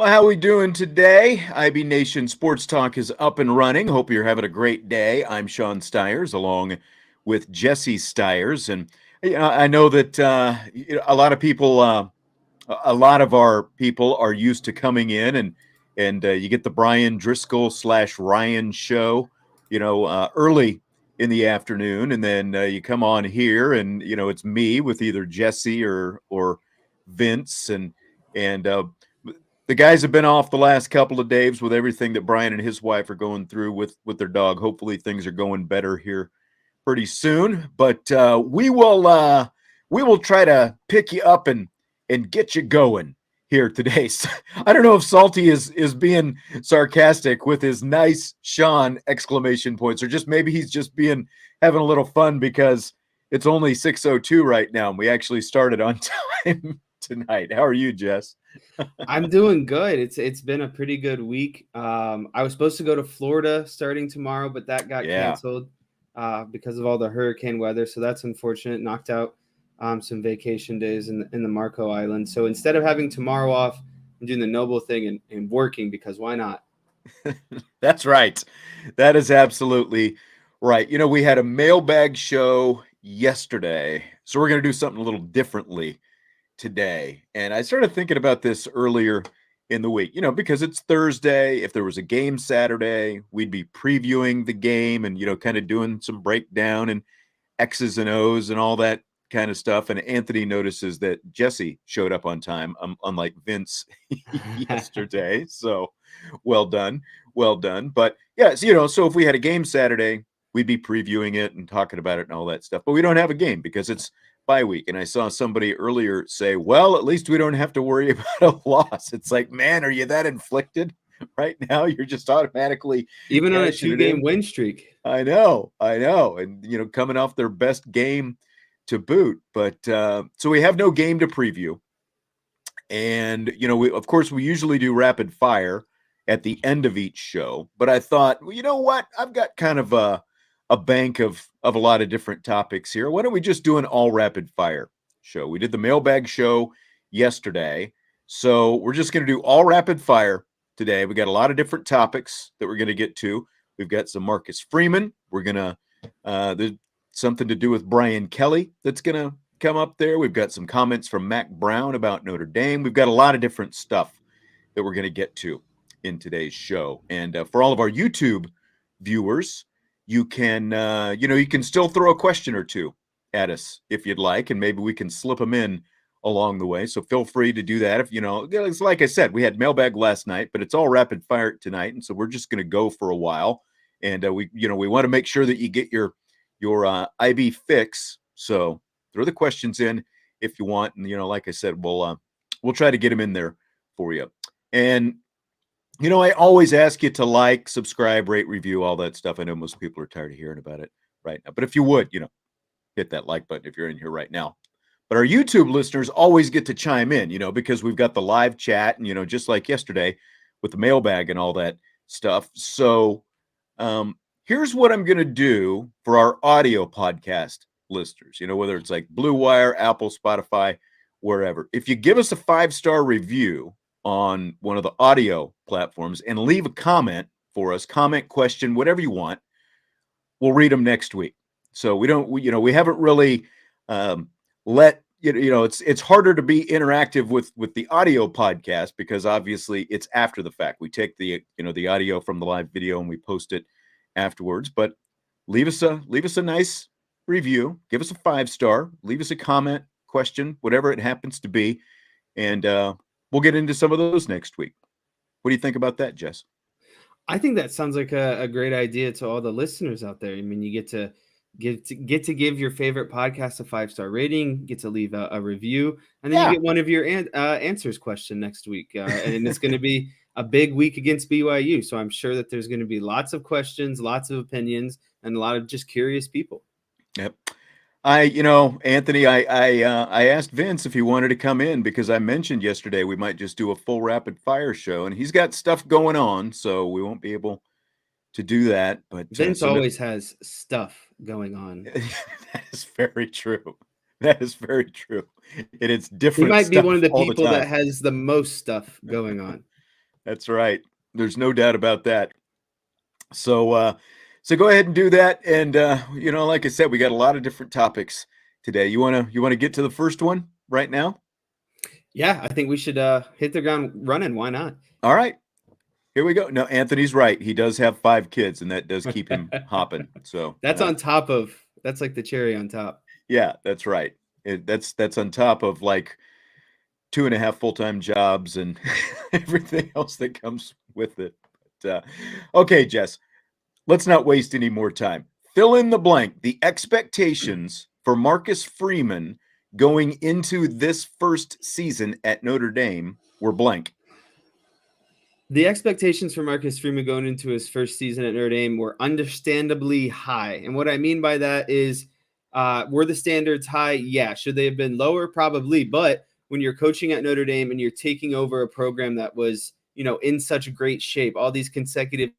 Well, how we doing today? IB Nation Sports Talk is up and running. Hope you're having a great day. I'm Sean Stiers, along with Jesse Stiers, and I know that a lot of people, a lot of our people are used to coming in and you get the Brian Driscoll / Ryan show, early in the afternoon, and then you come on here, and it's me with either Jesse or Vince, and the guys have been off the last couple of days with everything that Brian and his wife are going through with their dog. Hopefully things are going better here pretty soon, but we will try to pick you up and get you going here today. So, I don't know if Salty is being sarcastic with his nice Sean exclamation points, or just maybe he's just having a little fun because it's only 6:02 right now and we actually started on time tonight. How are you, Jess? I'm doing good. It's been a pretty good week. I was supposed to go to Florida starting tomorrow, but that got canceled because of all the hurricane weather. So that's unfortunate. Knocked out some vacation days in the Marco Island. So instead of having tomorrow off, I'm doing the noble thing and working, because why not? That's right. That is absolutely right. We had a mailbag show yesterday, so we're going to do something a little differently today. And I started thinking about this earlier in the week, because it's Thursday. If there was a game Saturday, we'd be previewing the game and, kind of doing some breakdown and X's and O's and all that kind of stuff. And Anthony notices that Jesse showed up on time, unlike Vince yesterday. So well done. Well done. But yeah, so if we had a game Saturday, we'd be previewing it and talking about it and all that stuff. But we don't have a game because it's bye week. And I saw somebody earlier say, well, at least we don't have to worry about a loss. It's like, man, are you that inflicted right now? You're just automatically even on a 2-game win streak. I know. And coming off their best game to boot. But so we have no game to preview. And of course we usually do rapid fire at the end of each show, but I thought, well, you know what, I've got kind of a bank of a lot of different topics here. Why don't we just do an all rapid fire show? We did the mailbag show yesterday, so we're just going to do all rapid fire today. We got a lot of different topics that we're going to get to. We've got some Marcus Freeman. We're going to there's something to do with Brian Kelly that's going to come up there. We've got some comments from Mack Brown about Notre Dame. We've got a lot of different stuff that we're going to get to in today's show. And for all of our YouTube viewers, you can you can still throw a question or two at us if you'd like, and maybe we can slip them in along the way. So feel free to do that. If it's like I said, we had mailbag last night, but it's all rapid fire tonight, and so we're just going to go for a while. And we want to make sure that you get your IB fix. So throw the questions in if you want, and like I said, we'll try to get them in there for you. And I always ask you to like, subscribe, rate, review, all that stuff. I know most people are tired of hearing about it right now, but if you would, hit that like button if you're in here right now. But our YouTube listeners always get to chime in, because we've got the live chat and, just like yesterday with the mailbag and all that stuff. So here's what I'm going to do for our audio podcast listeners, whether it's like Blue Wire, Apple, Spotify, wherever. If you give us a 5-star review on one of the audio platforms and leave a comment for us, comment, question, whatever you want, we'll read them next week. So we haven't really it's harder to be interactive with the audio podcast because obviously it's after the fact. We take the audio from the live video and we post it afterwards. But leave us a nice review, give us a 5-star, leave us a comment, question, whatever it happens to be, and we'll get into some of those next week. What do you think about that, Jess? I think that sounds like a great idea to all the listeners out there. I mean, you get to give your favorite podcast a 5-star rating, get to leave a review, and then you get one of your answers question next week. And it's going to be a big week against BYU. So I'm sure that there's going to be lots of questions, lots of opinions, and a lot of just curious people. Yep. Anthony, I asked Vince if he wanted to come in because I mentioned yesterday we might just do a full rapid fire show, and he's got stuff going on, so we won't be able to do that. But Vince always has stuff going on. That is very true. That is very true. And it's different. He might be one of the people that has the most stuff going on. That's right. There's no doubt about that. So go ahead and do that. And like I said, we got a lot of different topics today. You wanna get to the first one right now? Yeah, I think we should hit the ground running. Why not? All right. Here we go. No, Anthony's right. He does have 5 kids, and that does keep him hopping. So That's that's like the cherry on top. yeah, that's right. That's on top of like 2.5 full-time jobs and everything else that comes with it. But, okay, Jess, let's not waste any more time. Fill in the blank. The expectations for Marcus Freeman going into this first season at Notre Dame were blank. The expectations for Marcus Freeman going into his first season at Notre Dame were understandably high. And what I mean by that is, were the standards high? Yeah. Should they have been lower? Probably. But when you're coaching at Notre Dame and you're taking over a program that was, in such great shape, all these consecutive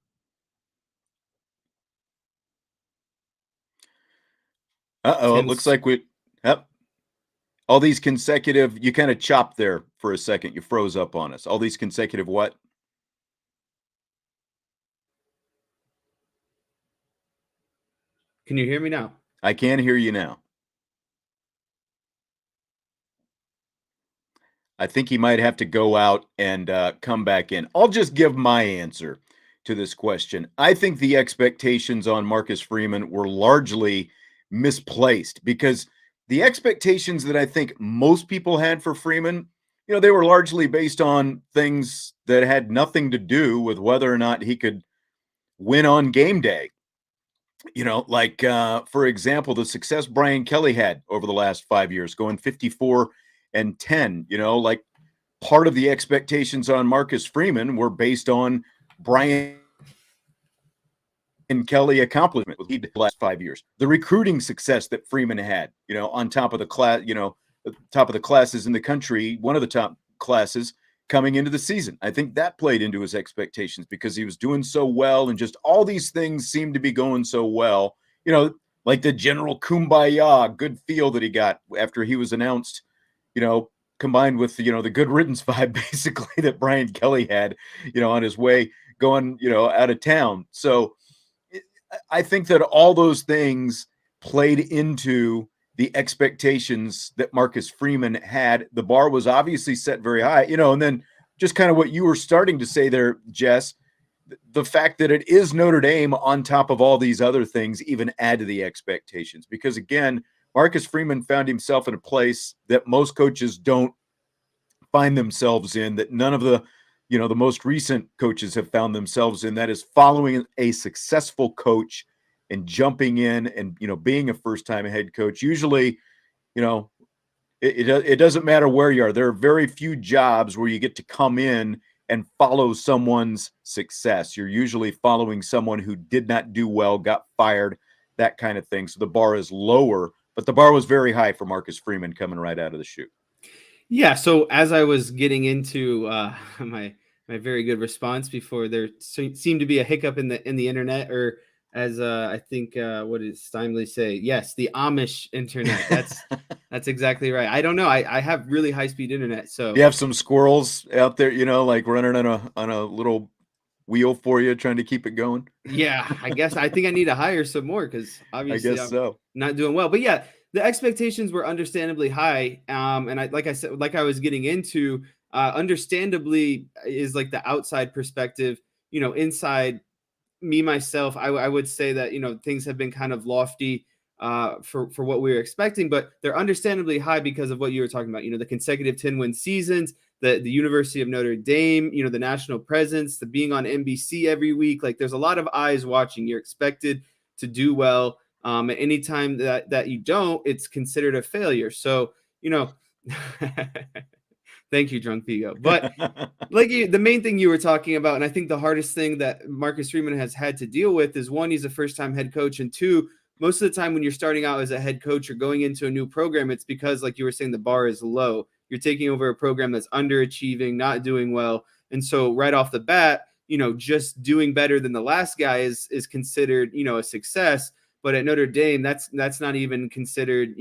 Uh-oh, it looks 10 like yep. All these consecutive, you kind of chopped there for a second. You froze up on us. All these consecutive what? Can you hear me now? I can hear you now. I think he might have to go out and come back in. I'll just give my answer to this question. I think the expectations on Marcus Freeman were largely misplaced because the expectations that I think most people had for Freeman, they were largely based on things that had nothing to do with whether or not he could win on game day. Like for example, the success Brian Kelly had over the last 5 years, going 54-10. Like part of the expectations on Marcus Freeman were based on Brian and Kelly accomplishment with the last 5 years. The recruiting success that Freeman had, on top of the class, top of the classes in the country, one of the top classes coming into the season. I think that played into his expectations because he was doing so well and just all these things seemed to be going so well. Like the general kumbaya, good feel that he got after he was announced, combined with, the good riddance vibe basically that Brian Kelly had, on his way going, out of town. So I think that all those things played into the expectations that Marcus Freeman had. The bar was obviously set very high, and then just kind of what you were starting to say there, Jess, the fact that it is Notre Dame on top of all these other things even add to the expectations. Because again, Marcus Freeman found himself in a place that most coaches don't find themselves in, that none of the most recent coaches have found themselves in. That is following a successful coach and jumping in and, being a first-time head coach. Usually, it doesn't matter where you are. There are very few jobs where you get to come in and follow someone's success. You're usually following someone who did not do well, got fired, that kind of thing. So the bar is lower, but the bar was very high for Marcus Freeman coming right out of the chute. Yeah. So as I was getting into my very good response before, there seemed to be a hiccup in the internet, or as I think what did Steinley say? Yes, the Amish internet. That's exactly right. I don't know. I have really high speed internet. So you have some squirrels out there, like running on a little wheel for you, trying to keep it going. Yeah, I think I need to hire some more because obviously I'm not doing well. But yeah, the expectations were understandably high. And like I said, like I was getting into, understandably is like the outside perspective. Inside me myself, I would say that things have been kind of lofty for what we were expecting, but they're understandably high because of what you were talking about. The consecutive 10-win seasons, the University of Notre Dame, the national presence, the being on NBC every week. Like there's a lot of eyes watching. You're expected to do well. At any time that you don't, it's considered a failure. So thank you, Drunk Vigo. But the main thing you were talking about, and I think the hardest thing that Marcus Freeman has had to deal with is, one, he's a first-time head coach, and two, most of the time when you're starting out as a head coach or going into a new program, it's because, like you were saying, the bar is low. You're taking over a program that's underachieving, not doing well. And so right off the bat, just doing better than the last guy is considered, a success. But at Notre Dame, that's not even considered,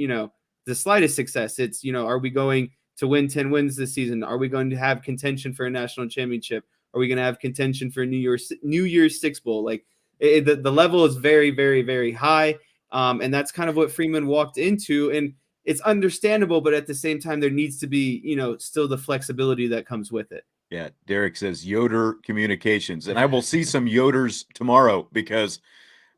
the slightest success. It's, are we going to win 10 wins this season? Are we going to have contention for a national championship? Are we going to have contention for New Year's Six Bowl? Like the level is very, very, very high. And that's kind of what Freeman walked into. And it's understandable, but at the same time, there needs to be, still the flexibility that comes with it. Yeah, Derek says Yoder Communications. And I will see some Yoders tomorrow because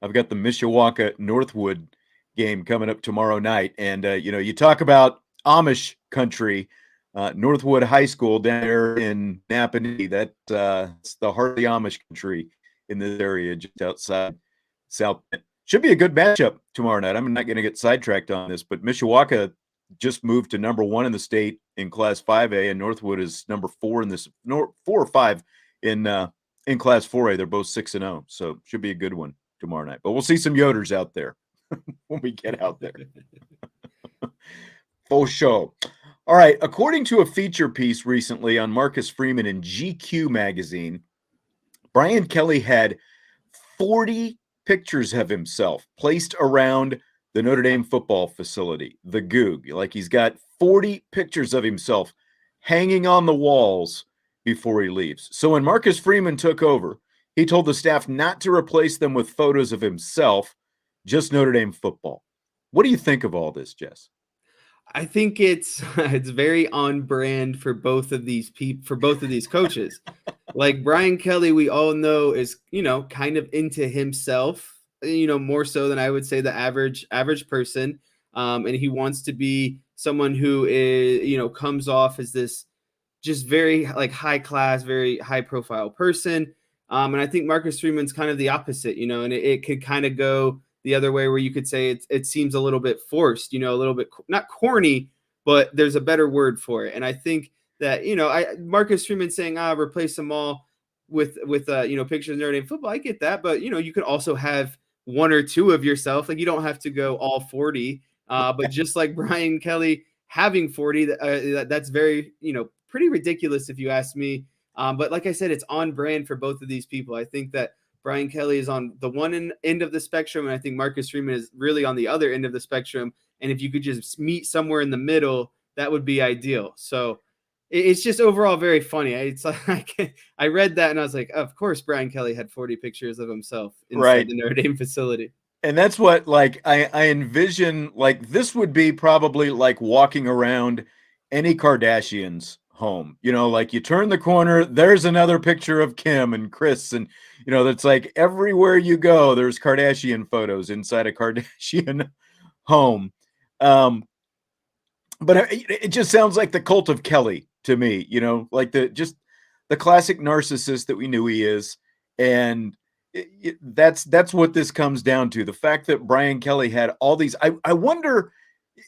I've got the Mishawaka Northwood game coming up tomorrow night. And, you talk about Amish country, Northwood High School down there in Napanee. That's the heart of the Amish country in this area just outside South Bend. Should be a good matchup tomorrow night. I'm not going to get sidetracked on this, but Mishawaka just moved to number 1 in the state in Class 5A, and Northwood is number 4 in this 4 or 5 in Class 4A. They're both 6-0, so should be a good one tomorrow night. But we'll see some Yoders out there when we get out there. Full show. All right. According to a feature piece recently on Marcus Freeman in GQ magazine, Brian Kelly had 40 pictures of himself placed around the Notre Dame football facility, the Goog. Like he's got 40 pictures of himself hanging on the walls before he leaves. So when Marcus Freeman took over, he told the staff not to replace them with photos of himself, just Notre Dame football. What do you think of all this, Jess? I think it's very on brand for both of these coaches. Like Brian Kelly, we all know is, kind of into himself, more so than I would say the average person. And he wants to be someone who is, comes off as this just very like high class, very high profile person. And I think Marcus Freeman's kind of the opposite, and it could kind of go the other way where you could say it seems a little bit forced, a little bit not corny, but there's a better word for it. And I think that, Marcus Freeman saying, replace them all with pictures of Notre Dame football. I get that. But, you could also have 1 or 2 of yourself. Like you don't have to go all 40. But just like Brian Kelly having 40, that's very, pretty ridiculous if you ask me. But like I said, it's on brand for both of these people. I think that Brian Kelly is on the one end of the spectrum, and I think Marcus Freeman is really on the other end of the spectrum. And if you could just meet somewhere in the middle, that would be ideal. So it's just overall very funny. It's like I read that and I was like, of course, Brian Kelly had 40 pictures of himself inside the Notre Dame facility. And that's what I envision, this would be probably like walking around any Kardashian's home, like you turn the corner, there's another picture of Kim and Chris, and that's like everywhere you go there's Kardashian photos inside a Kardashian home. But it just sounds like the cult of Kelly to me, like the classic narcissist that we knew he is. And that's what this comes down to, the fact that Brian Kelly had all these. I wonder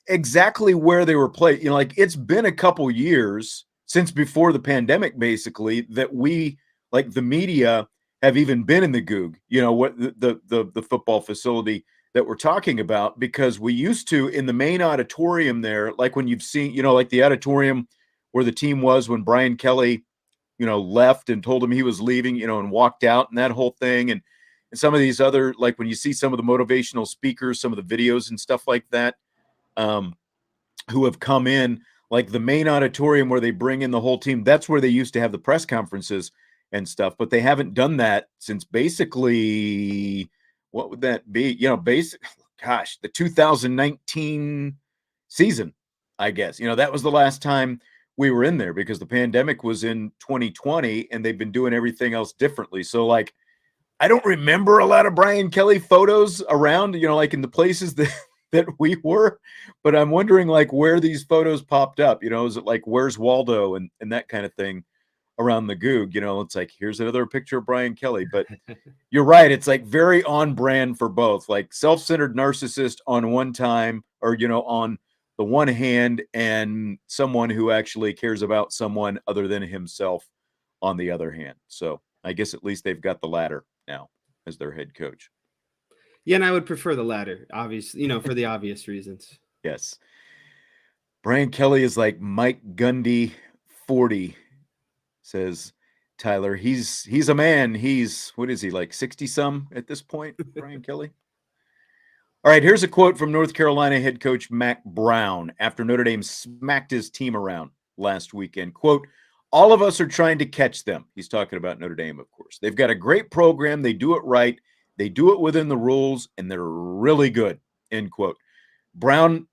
exactly where they were played. It's been a couple years since before the pandemic, basically, that we, like the media, have even been in the Goog, what the football facility that we're talking about, because we used to, in the main auditorium there, like when you've seen, like the auditorium where the team was when Brian Kelly, left and told him he was leaving, and walked out and that whole thing. And some of these other, like when you see some of the motivational speakers, some of the videos and stuff like that, who have come in, like the main auditorium where they bring in the whole team, that's where they used to have the press conferences and stuff, but they haven't done that since basically, what would that be? The 2019 season, I guess. That was the last time we were in there because the pandemic was in 2020 and they've been doing everything else differently. So I don't remember a lot of Brian Kelly photos around, like in the places that we were, but I'm wondering where these photos popped up, is it like Where's Waldo and that kind of thing around the Goog, it's like, here's another picture of Brian Kelly. But you're right, it's like very on brand for both, like self-centered narcissist on one time, or on the one hand, and someone who actually cares about someone other than himself on the other hand. So I guess at least they've got the latter now as their head coach. Yeah, and I would prefer the latter, obviously, for the obvious reasons. Yes. Brian Kelly is like Mike Gundy 40, says Tyler. He's a man. He's, what is he, like 60-some at this point, Brian Kelly? All right, here's a quote from North Carolina head coach Mack Brown after Notre Dame smacked his team around last weekend. Quote, All of us are trying to catch them. He's talking about Notre Dame, of course. They've got a great program. They do it right. They do it within the rules, and they're really good, end quote. Brown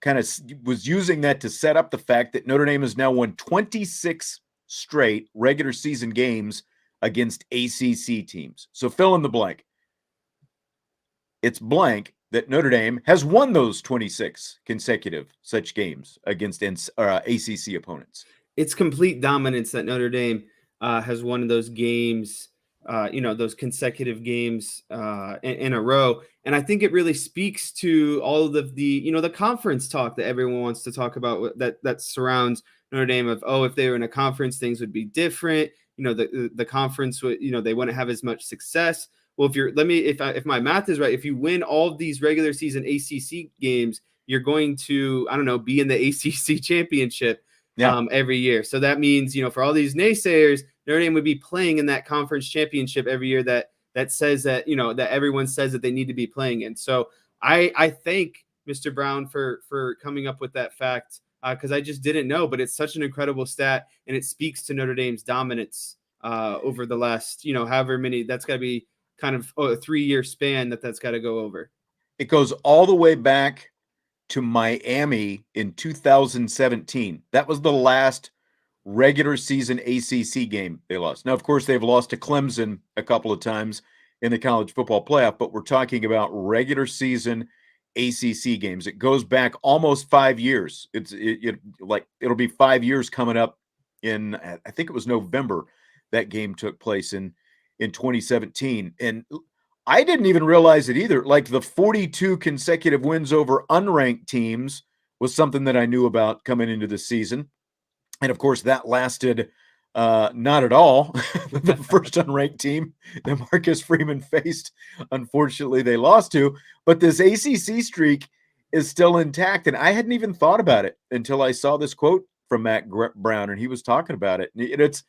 kind of was using that to set up the fact that Notre Dame has now won 26 straight regular season games against ACC teams. So fill in the blank. It's blank that Notre Dame has won those 26 consecutive such games against ACC opponents. It's complete dominance that Notre Dame has won those games, those consecutive games in a row. And I think it really speaks to all of the conference talk that everyone wants to talk about that surrounds Notre Dame of, oh, if they were in a conference, things would be different. The conference would, they wouldn't have as much success. Well, if my math is right, if you win all of these regular season ACC games, you're going to, I don't know, be in the ACC championship every year. So that means, for all these naysayers, Notre Dame would be playing in that conference championship every year that says that, that everyone says that they need to be playing in. So I thank Mr. Brown for coming up with that fact because I just didn't know, but it's such an incredible stat and it speaks to Notre Dame's dominance over the last, however many, that's got to be kind of a 3-year span that's got to go over. It goes all the way back to Miami in 2017. That was the last regular season ACC game they lost. Now, of course, they've lost to Clemson a couple of times in the college football playoff, but we're talking about regular season ACC games. It goes back almost 5 years. It'll be 5 years coming up in, I think it was November that game took place in 2017. And I didn't even realize it either. Like the 42 consecutive wins over unranked teams was something that I knew about coming into the season. And of course, that lasted not at all. The first unranked team that Marcus Freeman faced, unfortunately, they lost to. But this ACC streak is still intact. And I hadn't even thought about it until I saw this quote from Mack Brown, and he was talking about it. And it's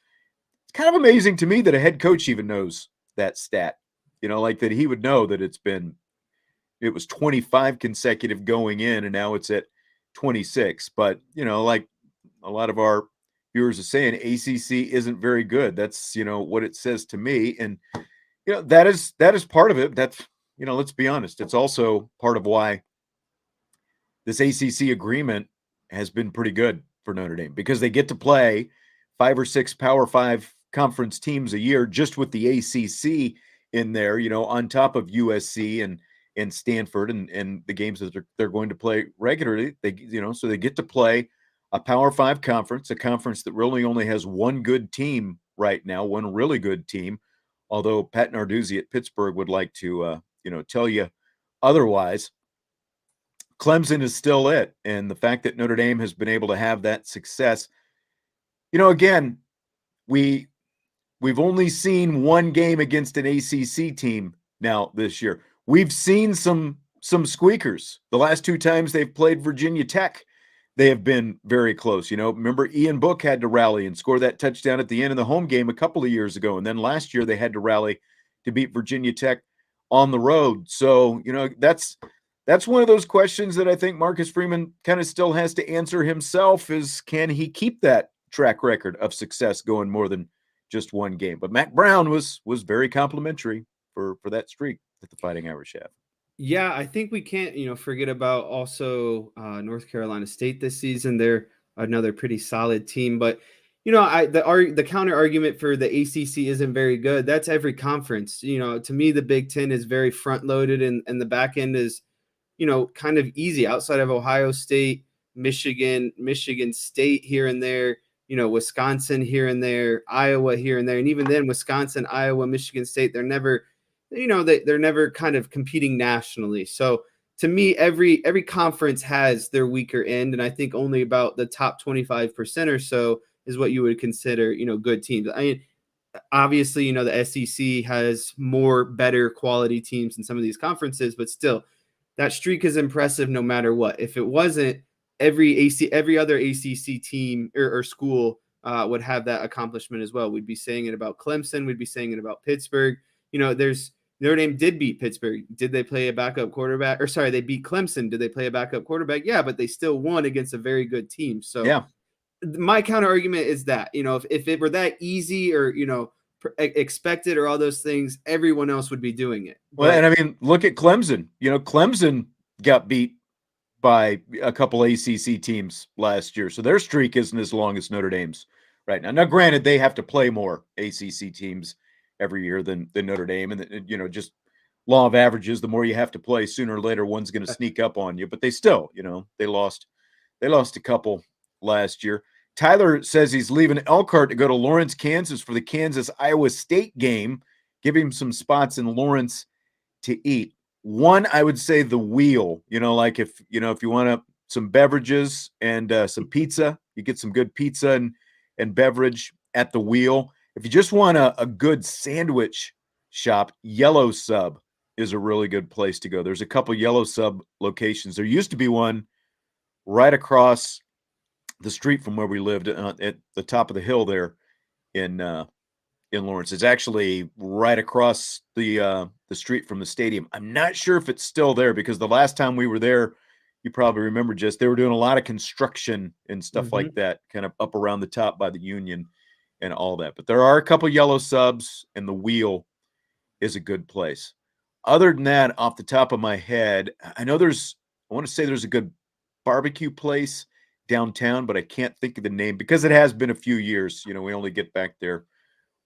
kind of amazing to me that a head coach even knows that stat. Like that he would know that it was 25 consecutive going in, and now it's at 26. But, like a lot of our viewers are saying, ACC isn't very good. That's, what it says to me. And, that is part of it. That's, let's be honest. It's also part of why this ACC agreement has been pretty good for Notre Dame, because they get to play 5 or 6 Power 5 conference teams a year just with the ACC in there, on top of USC and Stanford and the games that they're going to play regularly. So they get to play a Power 5 conference, a conference that really only has one good team right now, one really good team. Although Pat Narduzzi at Pittsburgh would like to, tell you otherwise. Clemson is still it, and the fact that Notre Dame has been able to have that success, again, We've only seen one game against an ACC team now this year. We've seen some squeakers. The last 2 times they've played Virginia Tech, they have been very close. Remember Ian Book had to rally and score that touchdown at the end of the home game a couple of years ago. And then last year they had to rally to beat Virginia Tech on the road. So, that's one of those questions that I think Marcus Freeman kind of still has to answer himself is, can he keep that track record of success going more than just one game? But Mack Brown was very complimentary for that streak that the Fighting Irish have. Yeah, I think we can't, forget about also North Carolina State this season. They're another pretty solid team, but the counter argument for the ACC isn't very good. That's every conference. To me, the Big Ten is very front loaded, and the back end is, kind of easy outside of Ohio State, Michigan State here and there. Wisconsin here and there, Iowa here and there. And even then, Wisconsin, Iowa, Michigan State, they're never, they're never kind of competing nationally. So to me, every conference has their weaker end. And I think only about the top 25% or so is what you would consider, good teams. I mean, obviously, the SEC has more better quality teams in some of these conferences, but still, that streak is impressive no matter what. If it wasn't, every other ACC team or school would have that accomplishment as well. We'd be saying it about Clemson. We'd be saying it about Pittsburgh. Notre Dame did beat Pittsburgh. Did they play a backup quarterback? They beat Clemson. Did they play a backup quarterback? Yeah, but they still won against a very good team. So yeah, my counter argument is that, if it were that easy or, expected or all those things, everyone else would be doing it. Well, But and I mean, look at Clemson. Clemson got beat by a couple ACC teams last year, so their streak isn't as long as Notre Dame's right now. Now, granted, they have to play more ACC teams every year than Notre Dame, and just law of averages. The more you have to play, sooner or later, one's going to sneak up on you. But they still, they lost a couple last year. Tyler says he's leaving Elkhart to go to Lawrence, Kansas for the Kansas-Iowa State game. Give him some spots in Lawrence to eat. One, I would say the wheel, like if you want some beverages and some pizza, you get some good pizza and beverage at the wheel. If you just want a good sandwich shop, Yellow Sub is a really good place to go. There's a couple Yellow Sub locations. There used to be one right across the street from where we lived at the top of the hill there in Lawrence. It's actually right across the street from the stadium. I'm not sure if it's still there because the last time we were there, you probably remember, just they were doing a lot of construction and stuff like that, kind of up around the top by the Union and all that. But there are a couple Yellow Subs, and the Wheel is a good place. Other than that, off the top of my head, I want to say there's a good barbecue place downtown, but I can't think of the name because it has been a few years. We only get back there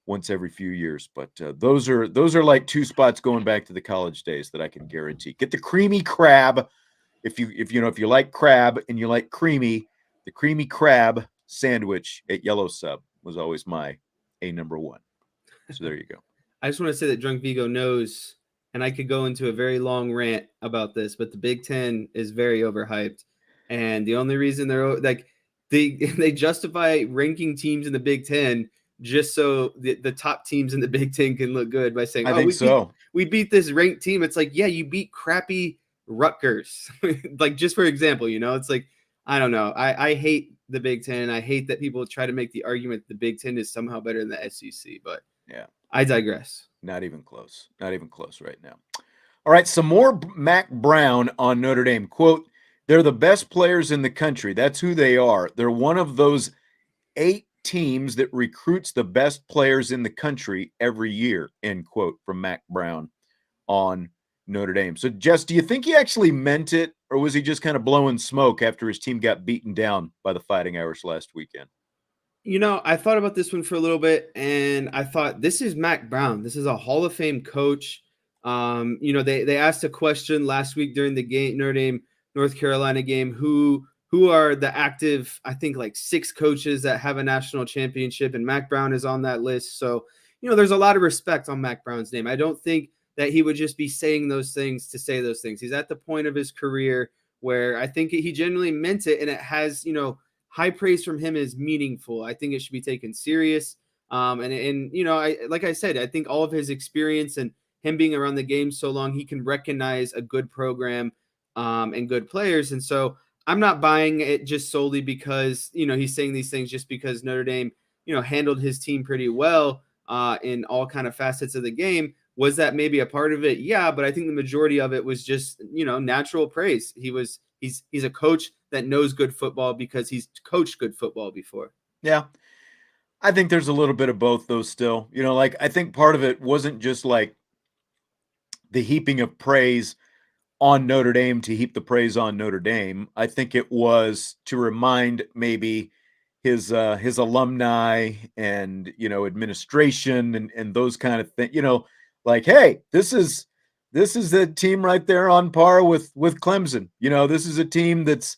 once every few years. But those are like two spots going back to the college days that I can guarantee. Get the creamy crab if you like crab and you like creamy. The creamy crab sandwich at Yellow Sub was always my number one. So there you go. I just want to say that Drunk Vigo knows, and I could go into a very long rant about this, but the Big Ten is very overhyped, and the only reason they're like they justify ranking teams in the Big Ten just so the top teams in the Big Ten can look good by saying, I think we beat this ranked team. It's like, yeah, you beat crappy Rutgers. Like, just for example, it's like, I don't know. I hate the Big Ten. I hate that people try to make the argument the Big Ten is somehow better than the SEC, but yeah, I digress. Not even close. Not even close right now. All right, some more Mack Brown on Notre Dame. Quote, they're the best players in the country. That's who they are. They're one of those 8 teams that recruits the best players in the country every year, end quote, from Mack Brown on Notre Dame. So, Jess, do you think he actually meant it, or was he just kind of blowing smoke after his team got beaten down by the Fighting Irish last weekend? I thought about this one for a little bit, and I thought, this is Mack Brown. This is a Hall of Fame coach. They asked a question last week during the game, Notre Dame North Carolina game, who are the active, I think, like 6 coaches that have a national championship, and Mack Brown is on that list. So, there's a lot of respect on Mack Brown's name. I don't think that he would just be saying those things to say those things. He's at the point of his career where I think he genuinely meant it, and it has, high praise from him is meaningful. I think it should be taken serious. Like I said, I think all of his experience and him being around the game so long, he can recognize a good program and good players. And so I'm not buying it just solely because, he's saying these things just because Notre Dame, handled his team pretty well in all kind of facets of the game. Was that maybe a part of it? Yeah, but I think the majority of it was just, natural praise. He's a coach that knows good football because he's coached good football before. Yeah. I think there's a little bit of both, though, still. I think part of it wasn't just like the heaping of praise on Notre Dame to heap the praise on Notre Dame. I think it was to remind maybe his alumni and, administration and those kind of things, like, hey, this is the team right there on par with Clemson. This is a team that's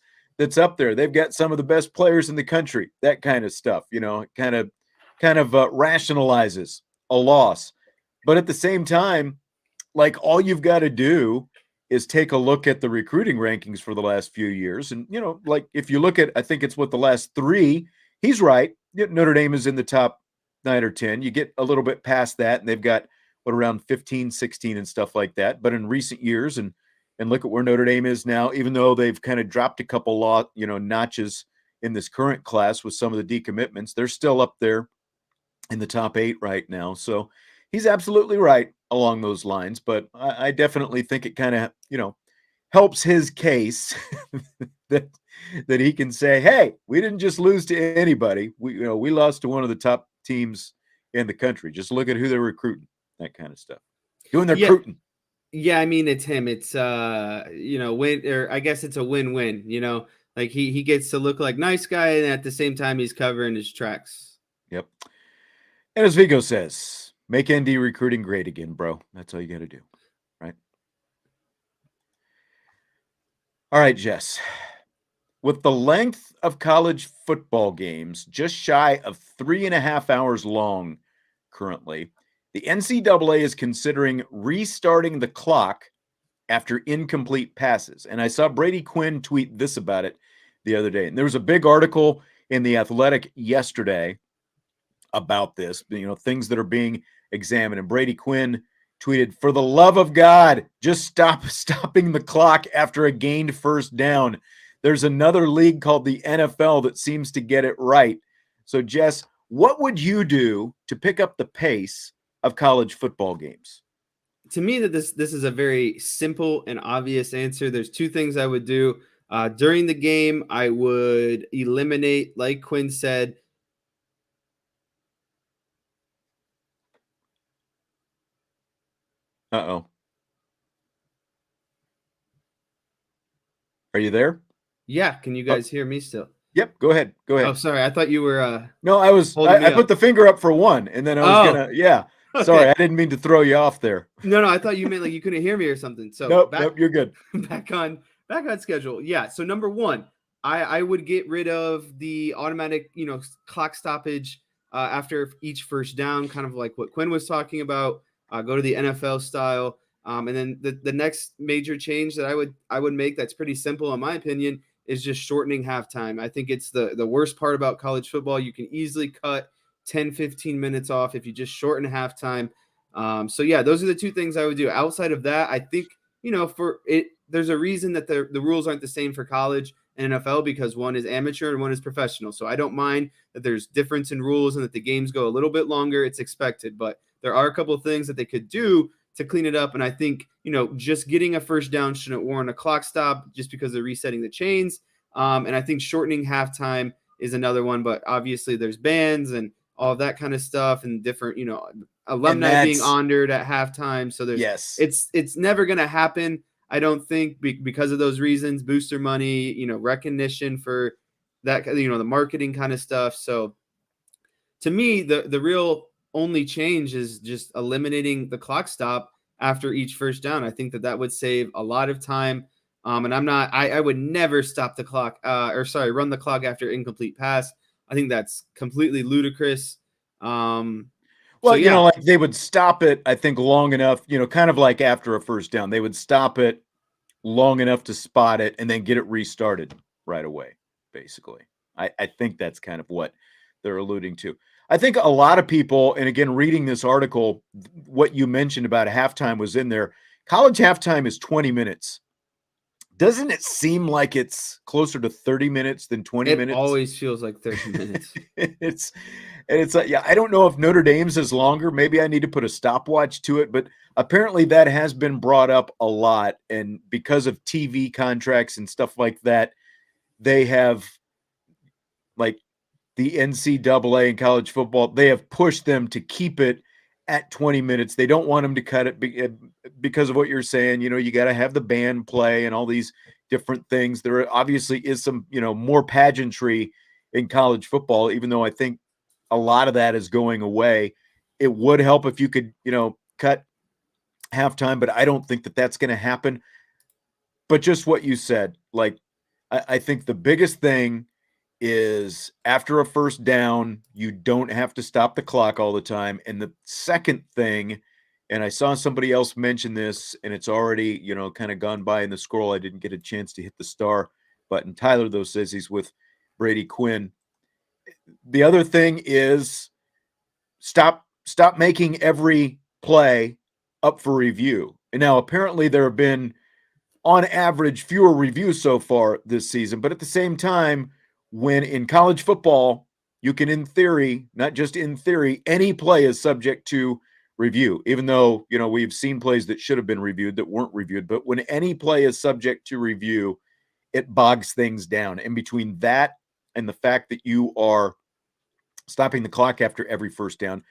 up there. They've got some of the best players in the country. That kind of stuff, kind of rationalizes a loss. But at the same time, like, all you've got to do is take a look at the recruiting rankings for the last few years. And, like, if you look at, I think it's what the last 3, he's right. Notre Dame is in the top 9 or 10. You get a little bit past that, and they've got around 15, 16 and stuff like that. But in recent years, and look at where Notre Dame is now, even though they've kind of dropped a couple notches in this current class with some of the decommitments, they're still up there in the top 8 right now. So he's absolutely right along those lines. But I definitely think it kind of, helps his case that he can say, hey, we didn't just lose to anybody. We lost to one of the top teams in the country. Just look at who they're recruiting, that kind of stuff. Doing their recruiting. Yeah, I mean, it's him. It's win, or I guess it's a win-win, like he gets to look like nice guy, and at the same time he's covering his tracks. Yep. And as Vigo says, make ND recruiting great again, bro. That's all you got to do, right? All right, Jess. With the length of college football games just shy of 3.5 hours long currently, the NCAA is considering restarting the clock after incomplete passes. And I saw Brady Quinn tweet this about it the other day. And there was a big article in The Athletic yesterday about this, things that are being examined. And Brady Quinn tweeted, for the love of God, just stopping the clock after a gained first down. There's another league called the NFL that seems to get it right. So, Jess, what would you do to pick up the pace of college football games? To me, that this is a very simple and obvious answer. There's two things I would do. During the game, I would eliminate, like Quinn said, Uh-oh. Are you there? Yeah. Can you guys hear me still? Yep. Go ahead. Oh, sorry. I thought you were. No, I put the finger up for one, and then I was gonna. Yeah. Okay. Sorry, I didn't mean to throw you off there. No, I thought you meant like you couldn't hear me or something. So nope, you're good. Back on schedule. Yeah. So number one, I would get rid of the automatic, clock stoppage after each first down, kind of like what Quinn was talking about. Go to the NFL style. And then the next major change that I would make, that's pretty simple in my opinion, is just shortening halftime. I think it's the worst part about college football. You can easily cut 10, 15 minutes off if you just shorten halftime. So yeah, those are the two things I would do. Outside of that, I think, there's a reason that the rules aren't the same for college and NFL, because one is amateur and one is professional. So I don't mind that there's difference in rules and that the games go a little bit longer. It's expected, but there are a couple of things that they could do to clean it up. And I think, just getting a first down shouldn't warrant a clock stop just because they're resetting the chains. And I think shortening halftime is another one, but obviously there's bans and all of that kind of stuff and different, alumni being honored at halftime. So there's, it's never going to happen. I don't think because of those reasons, booster money, recognition for that, the marketing kind of stuff. So to me, the real only change is just eliminating the clock stop after each first down. I think that would save a lot of time. And I would never stop the clock run the clock after incomplete pass. I think that's completely ludicrous. Well, like they would stop it, I think, long enough, kind of like after a first down, they would stop it long enough to spot it and then get it restarted right away, basically. I think that's kind of what they're alluding to. I think a lot of people, and again, reading this article, what you mentioned about halftime was in there. College halftime is 20 minutes. Doesn't it seem like it's closer to 30 minutes than 20 minutes? It always feels like 30 minutes. It's like, I don't know if Notre Dame's is longer. Maybe I need to put a stopwatch to it, but apparently that has been brought up a lot. And because of TV contracts and stuff like that, they have, like the NCAA and college football, they have pushed them to keep it at 20 minutes. They don't want them to cut it because of what you're saying. You got to have the band play and all these different things. There obviously is some, more pageantry in college football, even though I think a lot of that is going away. It would help if you could, cut halftime, but I don't think that that's going to happen. But just what you said, like, I think the biggest thing is after a first down, you don't have to stop the clock all the time. And the second thing, and I saw somebody else mention this, and it's already, kind of gone by in the scroll. I didn't get a chance to hit the star button. Tyler, though, says he's with Brady Quinn. The other thing is stop making every play up for review. And now apparently there have been, on average, fewer reviews so far this season. But at the same time, when in college football, you can, in theory, not just in theory, any play is subject to review, even though, we've seen plays that should have been reviewed that weren't reviewed. But when any play is subject to review, it bogs things down. And between that and the fact that you are stopping the clock after every first down,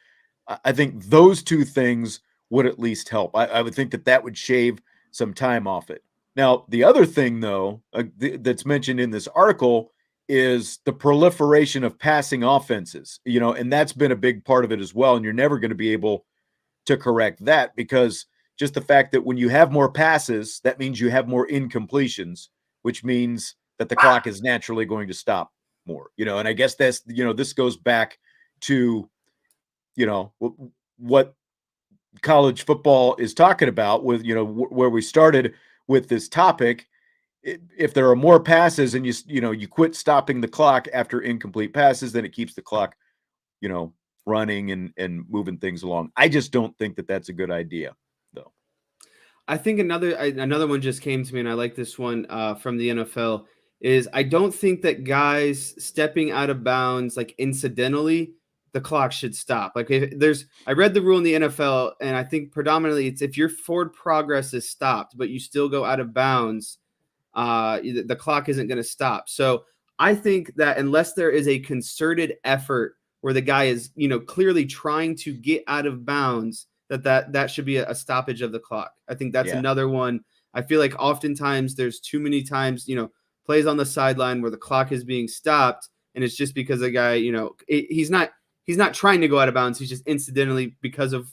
I think those two things would at least help. I would think that would shave some time off it. Now, the other thing, though, that's mentioned in this article is the proliferation of passing offenses, and that's been a big part of it as well. And you're never going to be able to correct that, because just the fact that when you have more passes, that means you have more incompletions, which means that the clock is naturally going to stop more, and I guess that's, this goes back to, what college football is talking about with, where we started with this topic. If there are more passes and you quit stopping the clock after incomplete passes, then it keeps the clock, running and moving things along. I just don't think that that's a good idea, though. I think another one just came to me, and I like this one from the NFL, is I don't think that guys stepping out of bounds, like incidentally, the clock should stop. Like I read the rule in the NFL, and I think predominantly it's if your forward progress is stopped, but you still go out of bounds, the clock isn't going to stop. So I think that unless there is a concerted effort where the guy is, clearly trying to get out of bounds, that should be a stoppage of the clock. I think that's another one. I feel like oftentimes there's too many times, plays on the sideline where the clock is being stopped, and it's just because the guy, he's not trying to go out of bounds. He's just incidentally, because of,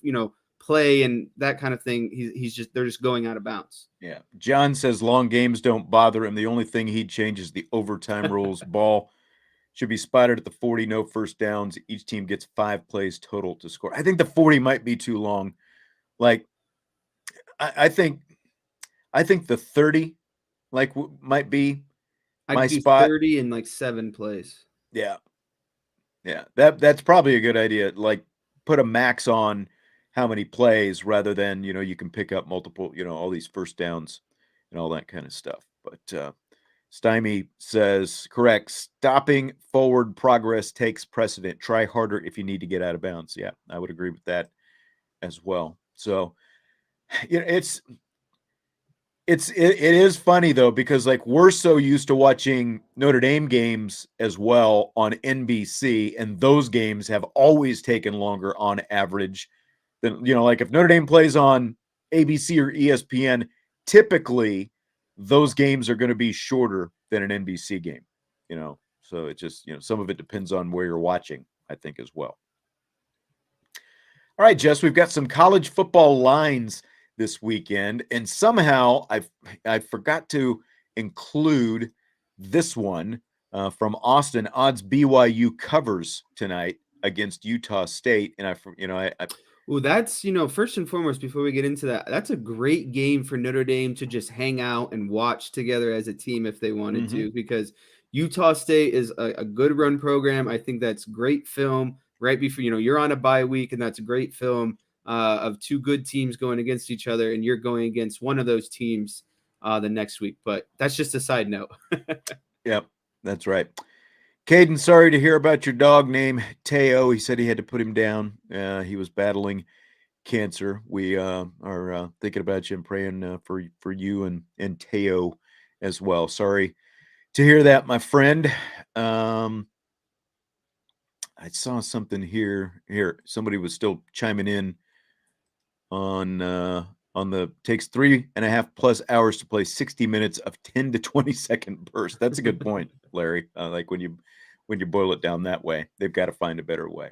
play and that kind of thing, they're just going out of bounds. Yeah. John says long games don't bother him. The only thing he'd change is the overtime rules. Ball should be spotted at the 40, no first downs. Each team gets 5 plays total to score. I think the 40 might be too long. Like, I think the 30 might be my spot. 30 and 7 plays. Yeah. Yeah. That's probably a good idea. Like, put a max on how many plays rather than, you can pick up multiple, all these first downs and all that kind of stuff. But Stymie says, correct, stopping forward progress takes precedent. Try harder if you need to get out of bounds. Yeah, I would agree with that as well. So, it is funny, though, because we're so used to watching Notre Dame games as well on NBC, and those games have always taken longer on average than, if Notre Dame plays on ABC or ESPN, typically those games are going to be shorter than an NBC game, so it just, some of it depends on where you're watching, I think, as well. All right, Jess, we've got some college football lines this weekend, and somehow I forgot to include this one from Austin. Odds BYU covers tonight against Utah State, and well, that's, first and foremost, before we get into that, that's a great game for Notre Dame to just hang out and watch together as a team if they wanted to, because Utah State is a good run program. I think that's great film right before, you're on a bye week, and that's a great film of two good teams going against each other, and you're going against one of those teams the next week. But that's just a side note. Yep, that's right. Caden, sorry to hear about your dog named Teo. He said he had to put him down. He was battling cancer. We are thinking about you and praying for you and Teo as well. Sorry to hear that, my friend. I saw something here. Somebody was still chiming in on the takes 3.5 plus hours to play 60 minutes of 10 to 20 second bursts. That's a good point, Larry. When you boil it down that way, they've got to find a better way.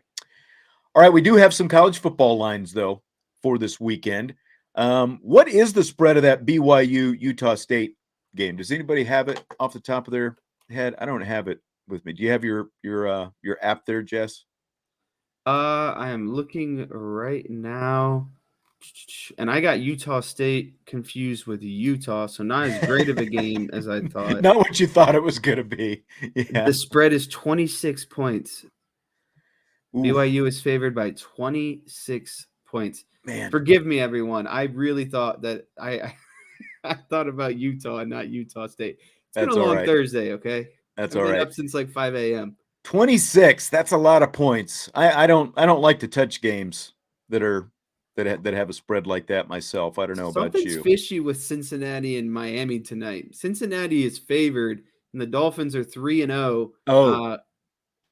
All right, we do have some college football lines, though, for this weekend. What is the spread of that BYU-Utah State game? Does anybody have it off the top of their head? I don't have it with me. Do you have your app there, Jess? I am looking right now, and I got Utah State confused with Utah, so not as great of a game as I thought. Not what you thought it was going to be. Yeah. The spread is 26 points. Ooh. BYU is favored by 26 points. Man, forgive me, everyone. I really thought that I thought about Utah and not Utah State. It's been a long Thursday, okay? That's all right. I've been up since 5 a.m. 26. That's a lot of points. I don't like to touch games that are that have a spread like that myself. I don't know about Something's you. fishy with Cincinnati and Miami tonight. Cincinnati is favored, and the Dolphins are 3-0. Oh,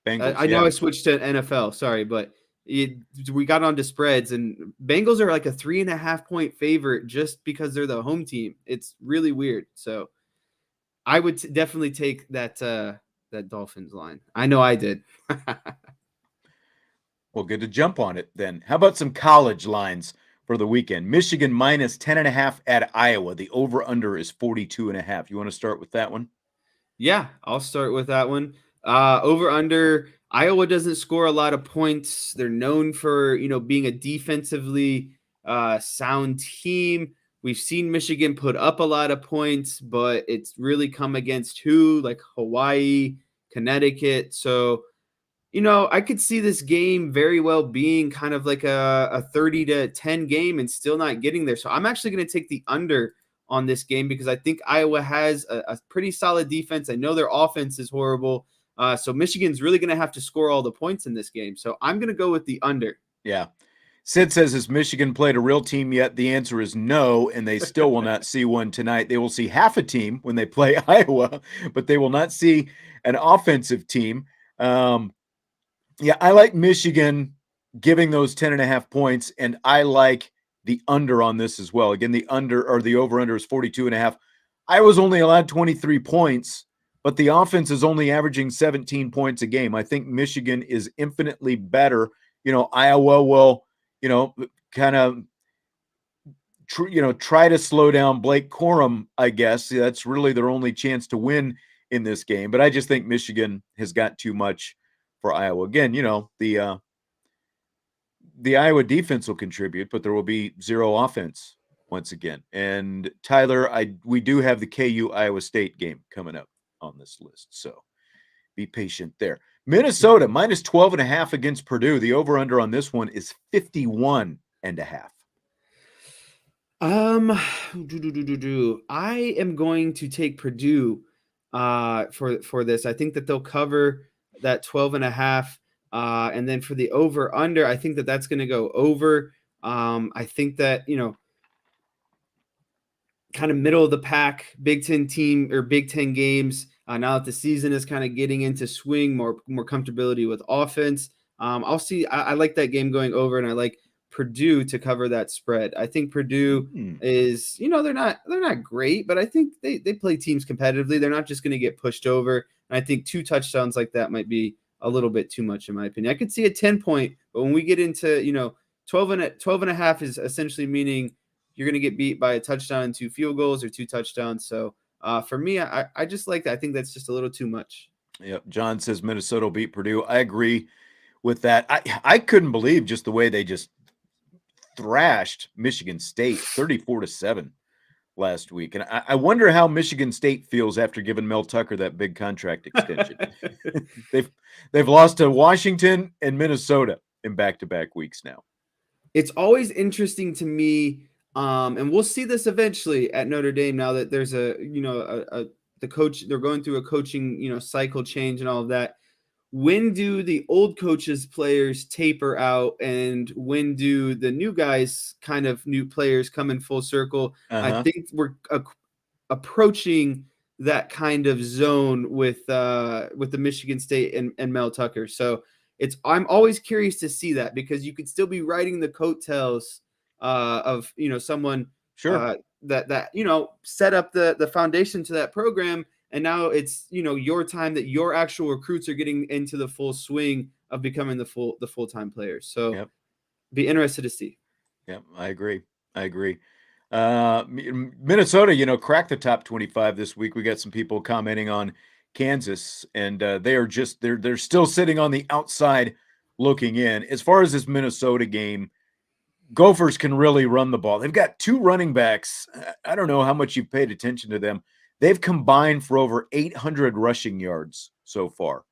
Bengals, I know yeah. I switched to NFL, sorry, but we got onto spreads, and Bengals are like a 3.5-point favorite just because they're the home team. It's really weird. So I would definitely take that Dolphins line. I know I did. Well, good to jump on it then. How about some college lines for the weekend? Michigan minus 10.5 at Iowa. The over-under is 42.5. You want to start with that one? Yeah, I'll start with that one. Over under, Iowa doesn't score a lot of points. They're known for, being a defensively sound team. We've seen Michigan put up a lot of points, but it's really come against who? Like Hawaii, Connecticut. So, I could see this game very well being kind of like a 30-10 game and still not getting there. So I'm actually going to take the under on this game because I think Iowa has a pretty solid defense. I know their offense is horrible. So Michigan's really going to have to score all the points in this game. So I'm going to go with the under. Yeah. Sid says, has Michigan played a real team yet? The answer is no, and they still will not see one tonight. They will see half a team when they play Iowa, but they will not see an offensive team. Yeah, I like Michigan giving those 10.5 points, and I like the under on this as well. Again, the under or the over-under is 42.5. I was only allowed 23 points, but the offense is only averaging 17 points a game. I think Michigan is infinitely better. Iowa will, kind of, try to slow down Blake Corum, I guess. That's really their only chance to win in this game. But I just think Michigan has got too much for Iowa. Again, the Iowa defense will contribute, but there will be zero offense once again. And Tyler, we do have the KU Iowa State game coming up on this list. So be patient there. Minnesota minus 12.5 against Purdue. The over-under on this one is 51.5. I am going to take Purdue for this. I think that they'll cover that 12.5. And then for the over under, I think that that's going to go over. I think that, kind of middle of the pack Big Ten team or Big Ten games. Now that the season is kind of getting into swing, more comfortability with offense. I'll see. I like that game going over, and I like Purdue to cover that spread. I think Purdue is, they're not great, but I think they play teams competitively. They're not just going to get pushed over. And I think 2 touchdowns like that might be a little bit too much in my opinion. I could see a 10-point, but when we get into 12.5 is essentially meaning you're going to get beat by a touchdown and 2 field goals or 2 touchdowns. So for me, I just like that. I think that's just a little too much. Yep. John says Minnesota will beat Purdue. I agree with that. I couldn't believe just the way they just thrashed Michigan State 34-7 last week. And I wonder how Michigan State feels after giving Mel Tucker that big contract extension. They've lost to Washington and Minnesota in back-to-back weeks now. It's always interesting to me, and we'll see this eventually at Notre Dame now that there's the coach, they're going through a coaching, cycle change and all of that. When do the old coaches players taper out, and when do the new guys new players come in full circle? I think we're approaching that kind of zone with the Michigan State and Mel Tucker. So I'm always curious to see that, because you could still be riding the coattails of someone that set up the foundation to that program. And now it's, your time that your actual recruits are getting into the full swing of becoming the full-time players. So be interested to see. Yeah, I agree. Minnesota, cracked the top 25 this week. We got some people commenting on Kansas, and they're still sitting on the outside looking in. As far as this Minnesota game, Gophers can really run the ball. They've got 2 running backs. I don't know how much you've paid attention to them. They've combined for over 800 rushing yards so far.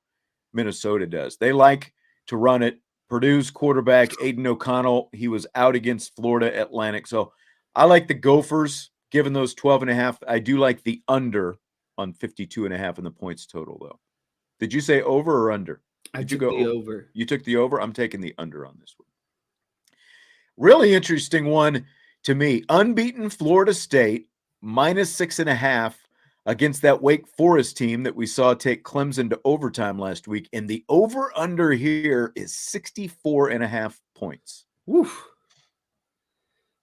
Minnesota does. They like to run it. Purdue's quarterback, Aiden O'Connell, he was out against Florida Atlantic. So I like the Gophers, given those 12.5. I do like the under on 52.5 in the points total, though. Did you say over or under? I took the over. You took the over? I'm taking the under on this one. Really interesting one to me. Unbeaten Florida State -6.5 against that Wake Forest team that we saw take Clemson to overtime last week. And the over-under here is 64.5 points. Woof.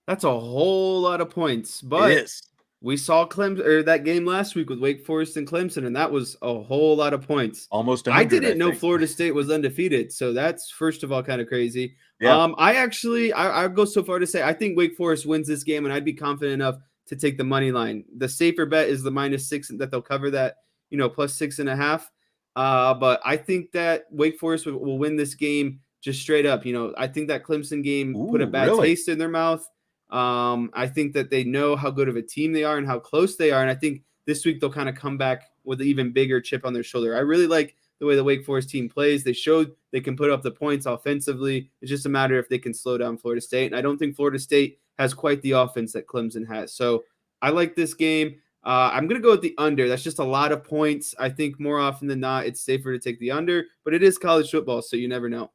That's a whole lot of points. It But is. we saw Clemson or that game last week with Wake Forest and Clemson, and that was a whole lot of points. Almost 100, I didn't know think. Florida State was undefeated, so that's first of all kind of crazy. Yeah. I'd go so far to say I think Wake Forest wins this game, and I'd be confident enough to take the money line. The safer bet is the -6 that they'll cover that, +6.5. But I think that Wake Forest will win this game just straight up. I think that Clemson game put a bad taste in their mouth. I think that they know how good of a team they are and how close they are. And I think this week they'll kind of come back with an even bigger chip on their shoulder. I really like the way the Wake Forest team plays. They showed they can put up the points offensively. It's just a matter if they can slow down Florida State. And I don't think Florida State has quite the offense that Clemson has. So I like this game. I'm going to go with the under. That's just a lot of points. I think more often than not, it's safer to take the under, but it is college football, so you never know.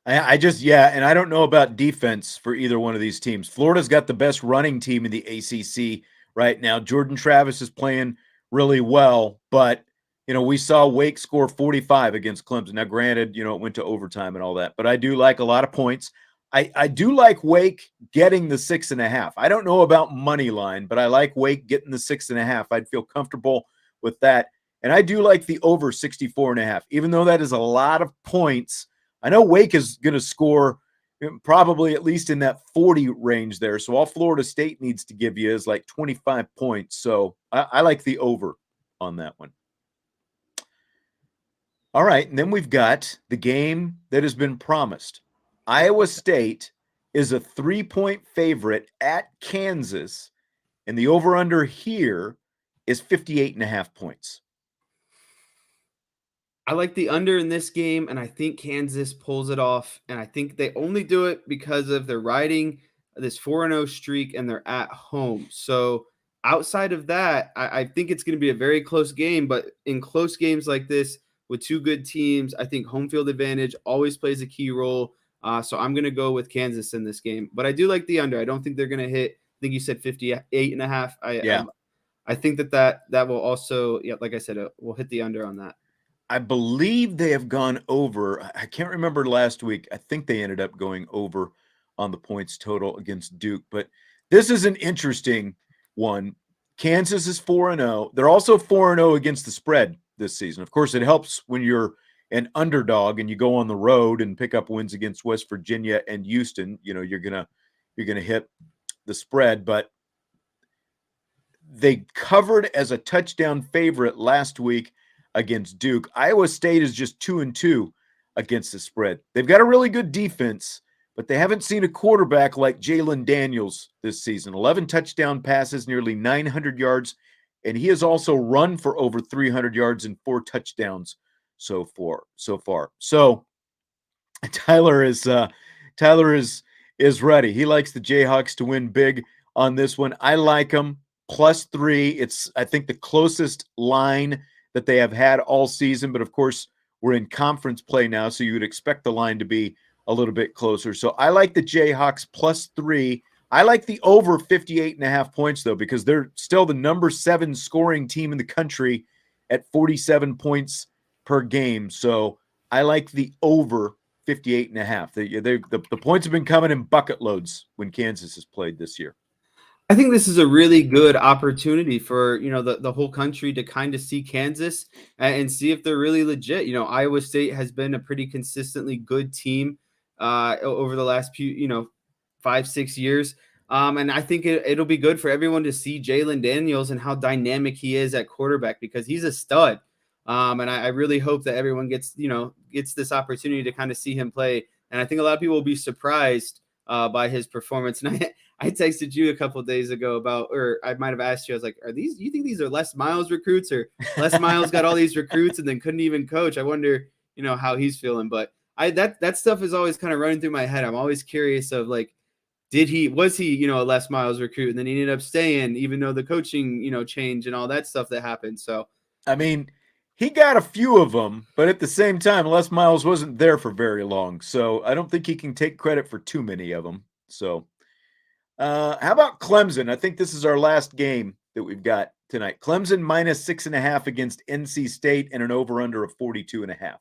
And I don't know about defense for either one of these teams. Florida's got the best running team in the ACC right now. Jordan Travis is playing really well, but we saw Wake score 45 against Clemson. Now, granted, it went to overtime and all that, but I do like a lot of points. I do like Wake getting the 6.5. I don't know about money line, but I like Wake getting the 6.5. I'd feel comfortable with that. And I do like the over 64.5, even though that is a lot of points. I know Wake is going to score probably at least in that 40 range there. So all Florida State needs to give you is like 25 points. So I like the over on that one. All right. And then we've got the game that has been promised. Iowa State is a 3-point favorite at Kansas, and the over-under here is 58.5 points. I like the under in this game, and I think Kansas pulls it off, and I think they only do it because of their riding this 4-0 streak, and they're at home. So outside of that, I think it's going to be a very close game, but in close games like this with two good teams, I think home field advantage always plays a key role. So I'm going to go with Kansas in this game, but I do like the under. I don't think they're going to hit. I think you said 58.5. I think that will also, like I said, we'll hit the under on that. I believe they have gone over. I can't remember last week. I think they ended up going over on the points total against Duke, but this is an interesting one. Kansas is 4-0. They're also 4-0 against the spread this season. Of course, it helps when you're an underdog and you go on the road and pick up wins against West Virginia and Houston. You're gonna hit the spread, but they covered as a touchdown favorite last week against Duke. Iowa State is just 2-2 against the spread. They've got a really good defense, but they haven't seen a quarterback like Jalen Daniels this season. 11 touchdown passes, nearly 900 yards, and he has also run for over 300 yards and 4 touchdowns so far. So Tyler is ready. He likes the Jayhawks to win big on this one. I like them +3. It's, I think, the closest line that they have had all season, but of course we're in conference play now, so you would expect the line to be a little bit closer. So I like the Jayhawks +3. I like the over 58.5 points, though, because they're still the number 7 scoring team in the country at 47 points per game. So I like the over 58.5. The points have been coming in bucket loads when Kansas has played this year. I think this is a really good opportunity for, the whole country to kind of see Kansas and see if they're really legit. Iowa State has been a pretty consistently good team over the last few, 5-6 years. And I think it'll be good for everyone to see Jalen Daniels and how dynamic he is at quarterback, because he's a stud. And I really hope that everyone gets this opportunity to kind of see him play. And I think a lot of people will be surprised by his performance. And I texted you a couple of days ago or I might have asked you, I was like, you think these are Les Miles recruits, or Les Miles got all these recruits and then couldn't even coach? I wonder, how he's feeling. But that stuff is always kind of running through my head. I'm always curious of like, was he, a Les Miles recruit, and then he ended up staying, even though the coaching, change and all that stuff that happened. So, I mean, he got a few of them, but at the same time, Les Miles wasn't there for very long. So I don't think he can take credit for too many of them. So, how about Clemson? I think this is our last game that we've got tonight. Clemson minus 6.5 against NC State and an over-under of 42.5.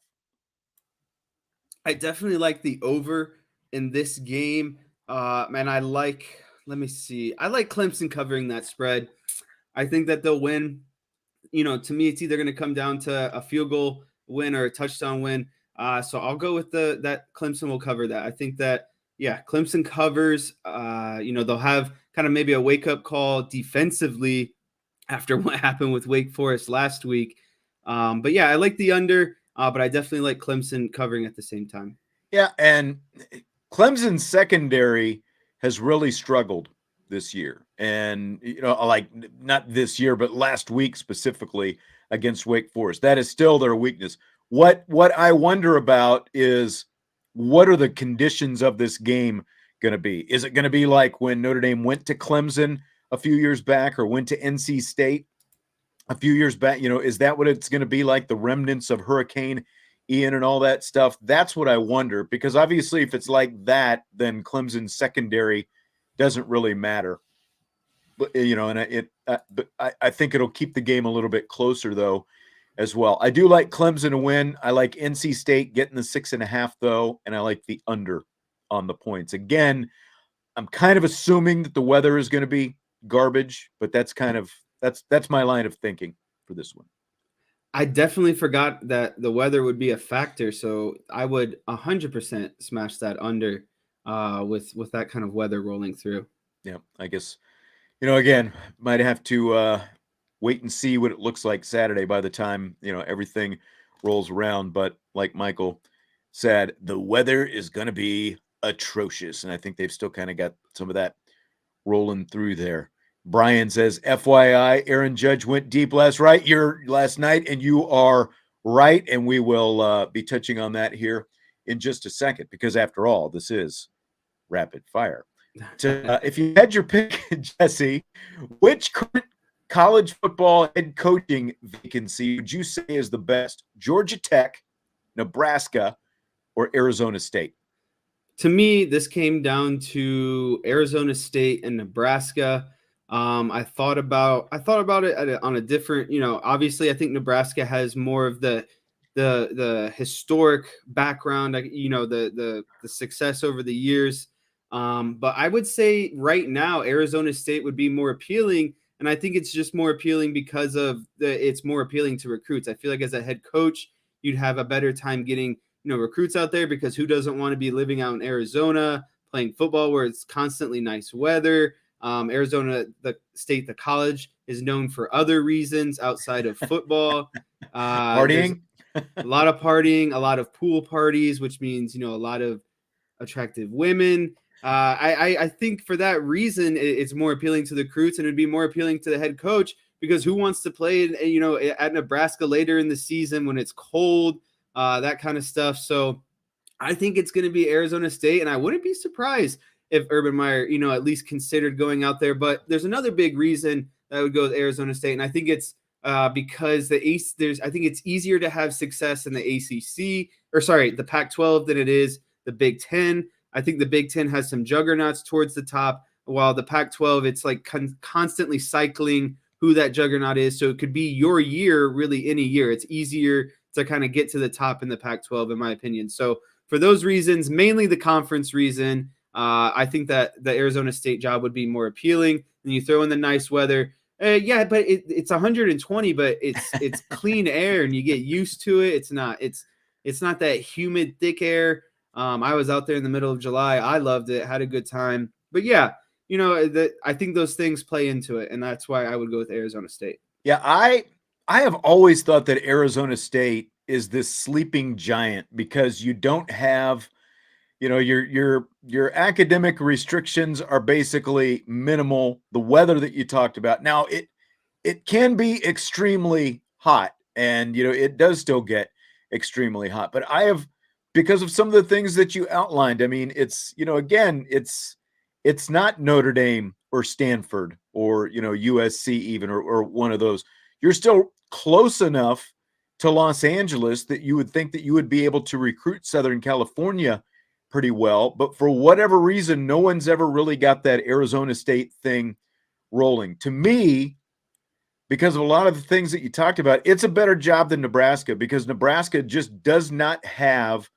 I definitely like the over in this game. And I like, let me see. I like Clemson covering that spread. I think that they'll win. To me, it's either going to come down to a field goal win or a touchdown win. So I'll go with that Clemson will cover that. I think that, yeah, Clemson covers. They'll have kind of maybe a wake-up call defensively after what happened with Wake Forest last week. But yeah, I like the under, but I definitely like Clemson covering at the same time. Yeah, and Clemson's secondary has really struggled this year. And, like not this year, but last week specifically against Wake Forest. That is still their weakness. What I wonder about is what are the conditions of this game going to be? Is it going to be like when Notre Dame went to Clemson a few years back or went to NC State a few years back? Is that what it's going to be like, the remnants of Hurricane Ian and all that stuff? That's what I wonder, because obviously if it's like that, then Clemson's secondary doesn't really matter. But, but I think it'll keep the game a little bit closer though as well. I do like Clemson to win. I like NC State getting the 6.5 though, and I like the under on the points. Again, I'm kind of assuming that the weather is going to be garbage, but that's my line of thinking for this one. I definitely forgot that the weather would be a factor, so I would 100% smash that under with that kind of weather rolling through. Yeah, I guess, again, might have to wait and see what it looks like Saturday by the time, everything rolls around. But like Michael said, the weather is going to be atrocious, and I think they've still kind of got some of that rolling through there. Brian says, FYI, Aaron Judge went deep last night, and you are right, and we will be touching on that here in just a second, because after all, this is rapid fire. If you had your pick, Jesse, which current college football head coaching vacancy would you say is the best? Georgia Tech, Nebraska, or Arizona State? To me, this came down to Arizona State and Nebraska. I thought about it on a different, obviously I think Nebraska has more of the historic background, the success over the years. But I would say right now, Arizona State would be more appealing. And I think it's just more appealing because it's more appealing to recruits. I feel like as a head coach, you'd have a better time getting, recruits out there, because who doesn't want to be living out in Arizona, playing football where it's constantly nice weather? Arizona, the state, the college is known for other reasons outside of football. Partying? A lot of partying, a lot of pool parties, which means, a lot of attractive women. I think for that reason, it's more appealing to the recruits, and it'd be more appealing to the head coach, because who wants to play, at Nebraska later in the season when it's cold, that kind of stuff. So I think it's going to be Arizona State, and I wouldn't be surprised if Urban Meyer, at least considered going out there. But there's another big reason that I would go with Arizona State, and I think it's because I think it's easier to have success in the the Pac-12 than it is the Big Ten. I think the Big Ten has some juggernauts towards the top, while the Pac-12, it's like constantly cycling who that juggernaut is. So it could be your year, really any year. It's easier to kind of get to the top in the Pac-12, in my opinion. So for those reasons, mainly the conference reason, I think that the Arizona State job would be more appealing. And you throw in the nice weather. Yeah, but it's 120, but it's clean air, and you get used to it. It's not that humid, thick air. I was out there in the middle of July. I loved it, had a good time. But yeah, I think those things play into it, and that's why I would go with Arizona State. Yeah, I have always thought that Arizona State is this sleeping giant, because you don't have, your academic restrictions are basically minimal. The weather that you talked about. Now it can be extremely hot, and it does still get extremely hot. But because of some of the things that you outlined, I mean, it's, again, it's not Notre Dame or Stanford or, USC even, or one of those. You're still close enough to Los Angeles that you would think that you would be able to recruit Southern California pretty well, but for whatever reason, no one's ever really got that Arizona State thing rolling. To me, because of a lot of the things that you talked about, it's a better job than Nebraska because Nebraska just does not have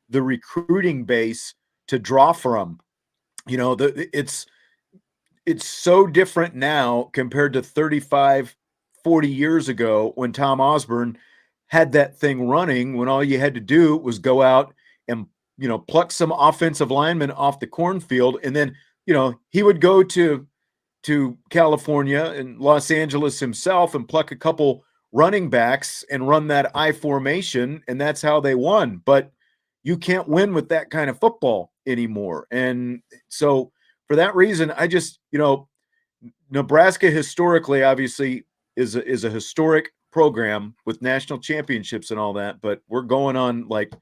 the recruiting base to draw from. It's so different now compared to 35, 40 years ago when Tom Osborne had that thing running, when all you had to do was go out and, pluck some offensive linemen off the cornfield. And then, he would go to California and Los Angeles himself and pluck a couple running backs and run that I formation. And that's how they won. But you can't win with that kind of football anymore. And so for that reason, I just, Nebraska historically, obviously, is a historic program with national championships and all that. But we're going on, like,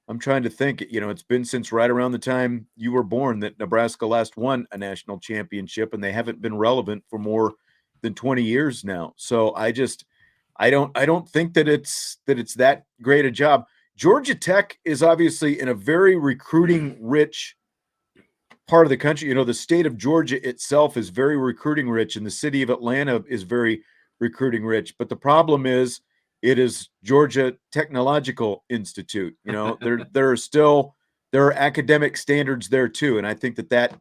I'm trying to think, it's been since right around the time you were born that Nebraska last won a national championship, and they haven't been relevant for more than 20 years now. So I don't think that it's that great a job. Georgia Tech is obviously in a very recruiting rich part of the country. The state of Georgia itself is very recruiting rich, and the city of Atlanta is very recruiting rich. But the problem is, it is Georgia Technological Institute. There are academic standards there too, and I think that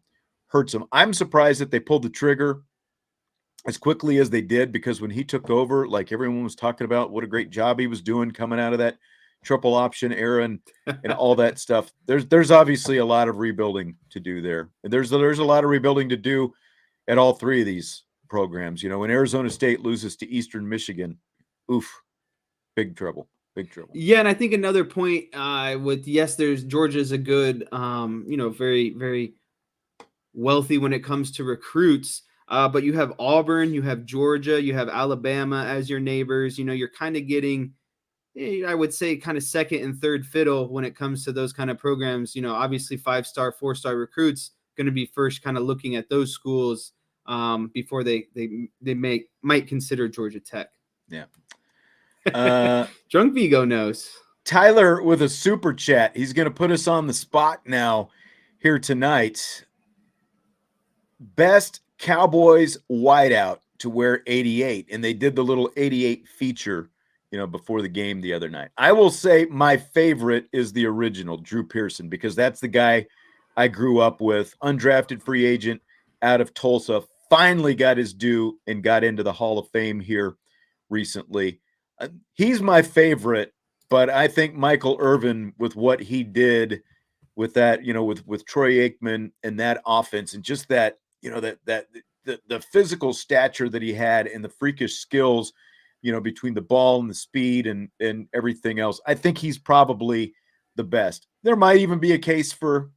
hurts them. I'm surprised that they pulled the trigger as quickly as they did, because when he took over, like everyone was talking about what a great job he was doing coming out of that triple option era and all that stuff. There's obviously a lot of rebuilding to do there, and there's a lot of rebuilding to do at all three of these programs. When Arizona State loses to Eastern Michigan, oof. Big trouble. Yeah, and I think another point there's Georgia's a good, very, very wealthy when it comes to recruits. But you have Auburn, you have Georgia, you have Alabama as your neighbors. You're kind of getting, I would say, kind of second and third fiddle when it comes to those kind of programs. Obviously 5-star, 4-star recruits going to be first kind of looking at those schools before they might consider Georgia Tech. Yeah. Drunk Vigo knows. Tyler with a super chat. He's going to put us on the spot now here tonight. Best Cowboys wideout to wear 88. And they did the little 88 feature, before the game the other night. I will say my favorite is the original, Drew Pearson, because that's the guy I grew up with. Undrafted free agent out of Tulsa. Finally got his due and got into the Hall of Fame here recently. He's my favorite, but I think Michael Irvin, with what he did with that, with Troy Aikman and that offense, and just that, the physical stature that he had and the freakish skills, between the ball and the speed and everything else, I think he's probably the best. There might even be a case for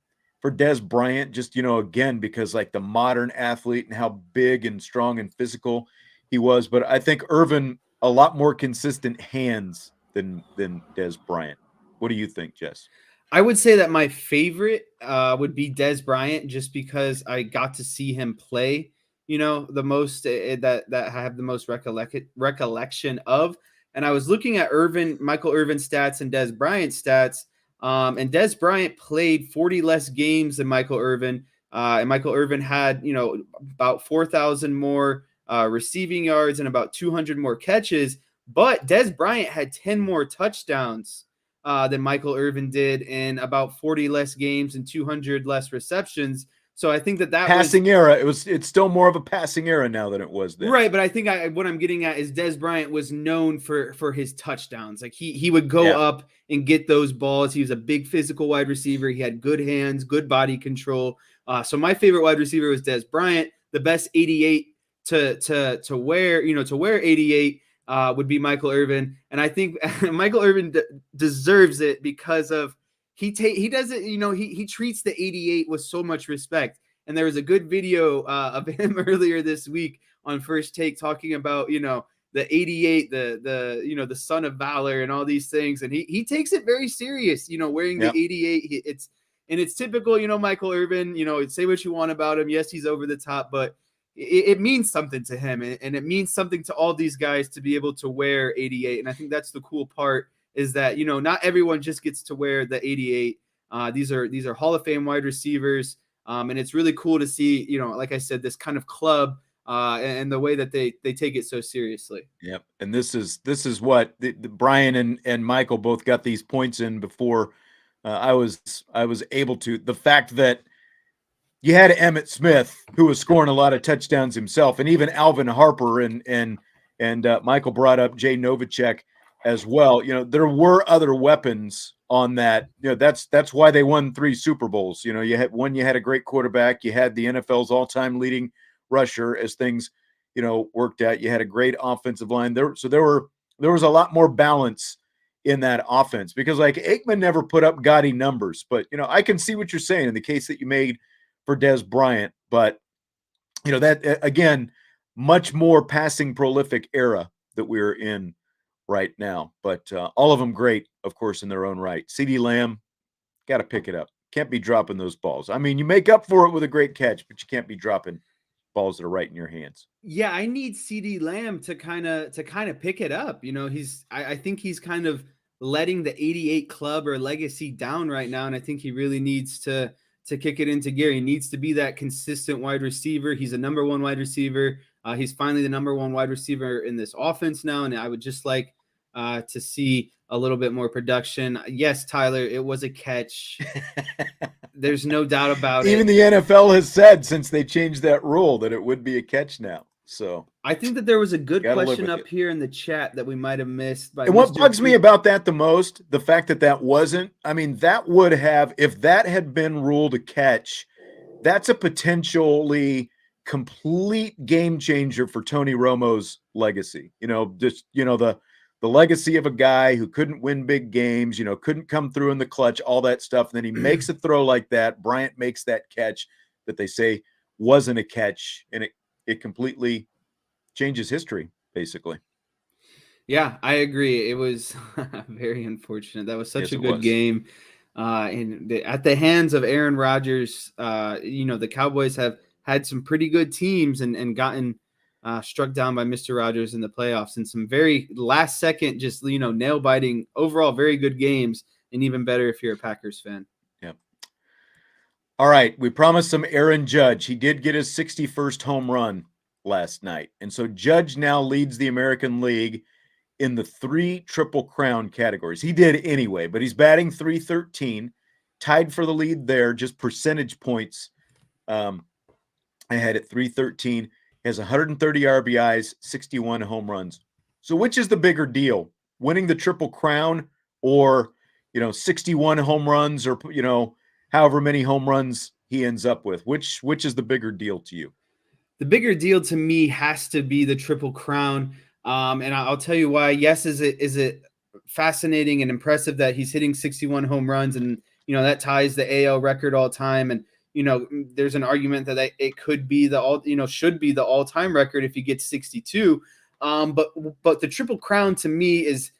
Des Bryant, just, again, because like the modern athlete and how big and strong and physical he was. But I think Irvin, a lot more consistent hands than Des Bryant. What do you think, Jess? I would say that my favorite would be Des Bryant, just because I got to see him play, the most that I have the most recollection of. And I was looking at Michael Irvin's stats and Des Bryant's stats. And Des Bryant played 40 less games than Michael Irvin. And Michael Irvin had, about 4,000 more receiving yards and about 200 more catches, but Des Bryant had 10 more touchdowns than Michael Irvin did in about 40 less games and 200 less receptions. So I think that passing era. It's still more of a passing era now than it was then. Right, but I think what I'm getting at is Des Bryant was known for his touchdowns. Like he would go up and get those balls. He was a big physical wide receiver. He had good hands, good body control. So my favorite wide receiver was Des Bryant. The best 88 to wear 88 would be Michael Irvin, and I think Michael Irvin deserves it because of he does it. He treats the 88 with so much respect. And there was a good video of him earlier this week on First Take talking about the 88, the son of valor and all these things, and he takes it very serious. Wearing the 88, it's typical. Michael Irvin. Say what you want about him. Yes, he's over the top, but it means something to him, and it means something to all these guys to be able to wear 88. And I think that's the cool part, is that not everyone just gets to wear the 88. These are Hall of Fame wide receivers. And it's really cool to see, like I said, this kind of club and the way that they take it so seriously. Yep. And this is what the Brian and Michael both got these points in before I was able to. The fact that you had Emmitt Smith, who was scoring a lot of touchdowns himself, and even Alvin Harper and Michael brought up Jay Novacek as well. There were other weapons on that. That's why they won 3 Super Bowls. You had a great quarterback. You had the NFL's all-time leading rusher as things, worked out. You had a great offensive line there. So there was a lot more balance in that offense because like Aikman never put up gaudy numbers, but I can see what you're saying in the case that you made for Des Bryant, but that again, much more passing prolific era that we're in right now, but all of them great, of course, in their own right. CeeDee Lamb, got to pick it up. Can't be dropping those balls. I mean, you make up for it with a great catch, but you can't be dropping balls that are right in your hands. Yeah, I need CeeDee Lamb to kind of pick it up. I think he's kind of letting the 88 club or legacy down right now, and I think he really needs to kick it into gear. He needs to be that consistent wide receiver. He's a number 1 wide receiver. He's finally the number 1 wide receiver in this offense now, and I would just like to see a little bit more production. Yes, Tyler, it was a catch. There's no doubt about it. Even the NFL has said since they changed that rule that it would be a catch now. So I think that there was a good question up here in the chat that we might have missed. And what bugs me about that the most, the fact that wasn't, I mean, that would have, if that had been ruled a catch, that's a potentially complete game changer for Tony Romo's legacy. The legacy of a guy who couldn't win big games, couldn't come through in the clutch, all that stuff. And then he makes a throw like that. Bryant makes that catch that they say wasn't a catch, and it completely changes history, basically. Yeah, I agree. It was very unfortunate. That was such a good game. At the hands of Aaron Rodgers, the Cowboys have had some pretty good teams and gotten struck down by Mr. Rodgers in the playoffs, and some very last second, just, nail biting, overall very good games, and even better if you're a Packers fan. Yep. All right. We promised some Aaron Judge. He did get his 61st home run last night. And so Judge now leads the American League in the 3 Triple Crown categories. He did anyway, but he's batting .313, tied for the lead there, just percentage points ahead at .313. Has 130 RBIs, 61 home runs. So which is the bigger deal? Winning the Triple Crown or, 61 home runs or, however many home runs he ends up with? Which is the bigger deal to you? The bigger deal to me has to be the Triple Crown. And I'll tell you why. Yes, is it fascinating and impressive that he's hitting 61 home runs, and, that ties the AL record all time. And, there's an argument that it could be should be the all-time record if he gets 62. But the Triple Crown to me is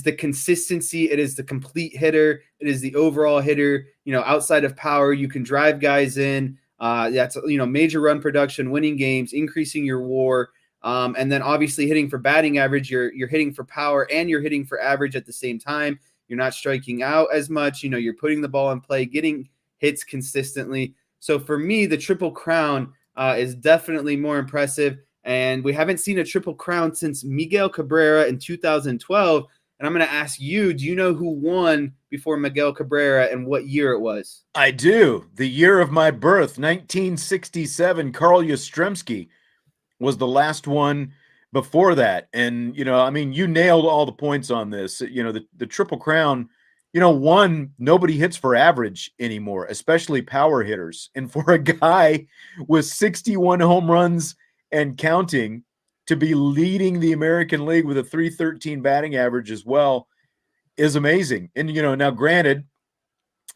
the consistency. It is the complete hitter. It is the overall hitter. Outside of power, you can drive guys in. That's major run production, winning games, increasing your WAR, and then obviously hitting for batting average. You're hitting for power and you're hitting for average at the same time. You're not striking out as much. You're putting the ball in play, getting hits consistently. So for me, the Triple Crown is definitely more impressive. And we haven't seen a Triple Crown since Miguel Cabrera in 2012. And I'm going to ask you, do you know who won before Miguel Cabrera and what year it was? I do. The year of my birth, 1967. Carl Yastrzemski was the last one before that. And, you nailed all the points on this. The Triple Crown, one, nobody hits for average anymore, especially power hitters. And for a guy with 61 home runs and counting to be leading the American League with a .313 batting average as well is amazing. And, now granted,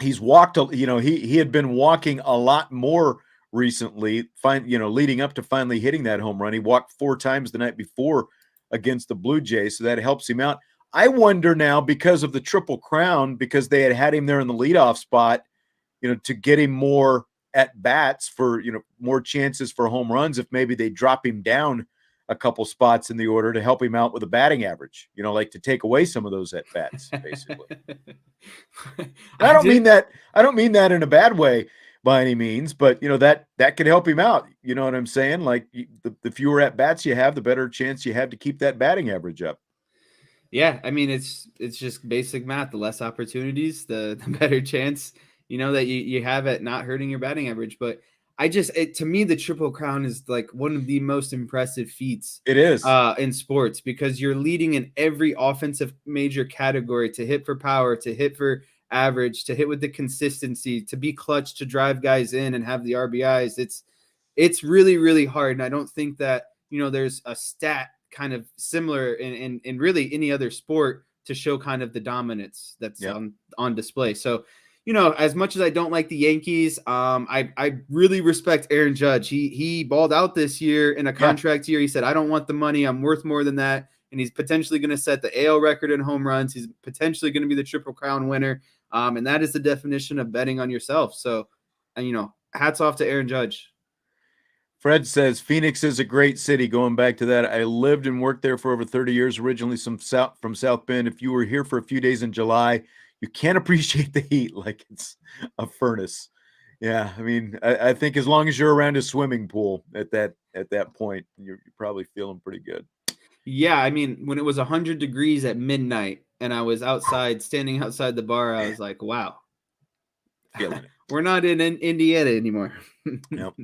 he's walked, he had been walking a lot more recently, leading up to finally hitting that home run. He walked 4 times the night before against the Blue Jays, so that helps him out. I wonder now, because of the Triple Crown, because they had him there in the leadoff spot, to get him more at bats for, more chances for home runs, if maybe they drop him down a couple spots in the order to help him out with a batting average, like to take away some of those at bats, basically. I don't mean that in a bad way by any means, but that could help him out. You know what I'm saying? Like the fewer at bats you have, the better chance you have to keep that batting average up. Yeah, I mean it's just basic math. The less opportunities, the better chance that you have at not hurting your batting average. But to me, the Triple Crown is like one of the most impressive feats. It is in sports, because you're leading in every offensive major category, to hit for power, to hit for average, to hit with the consistency, to be clutch, to drive guys in and have the RBIs. It's really, really hard. And I don't think that, there's a stat kind of similar in really any other sport to show kind of the dominance that's on display. So, as much as I don't like the Yankees, I really respect Aaron Judge. He balled out this year in a contract year. He said, I don't want the money. I'm worth more than that. And he's potentially going to set the AL record in home runs. He's potentially going to be the Triple Crown winner. And that is the definition of betting on yourself. So, hats off to Aaron Judge. Fred says, Phoenix is a great city. Going back to that, I lived and worked there for over 30 years, originally from South Bend. If you were here for a few days in July, you can't appreciate the heat like it's a furnace. Yeah, I mean, I think as long as you're around a swimming pool at that point, you're probably feeling pretty good. Yeah, I mean, when it was 100 degrees at midnight and I was standing outside the bar, I was like, wow. Feeling it. We're not in Indiana anymore. Nope.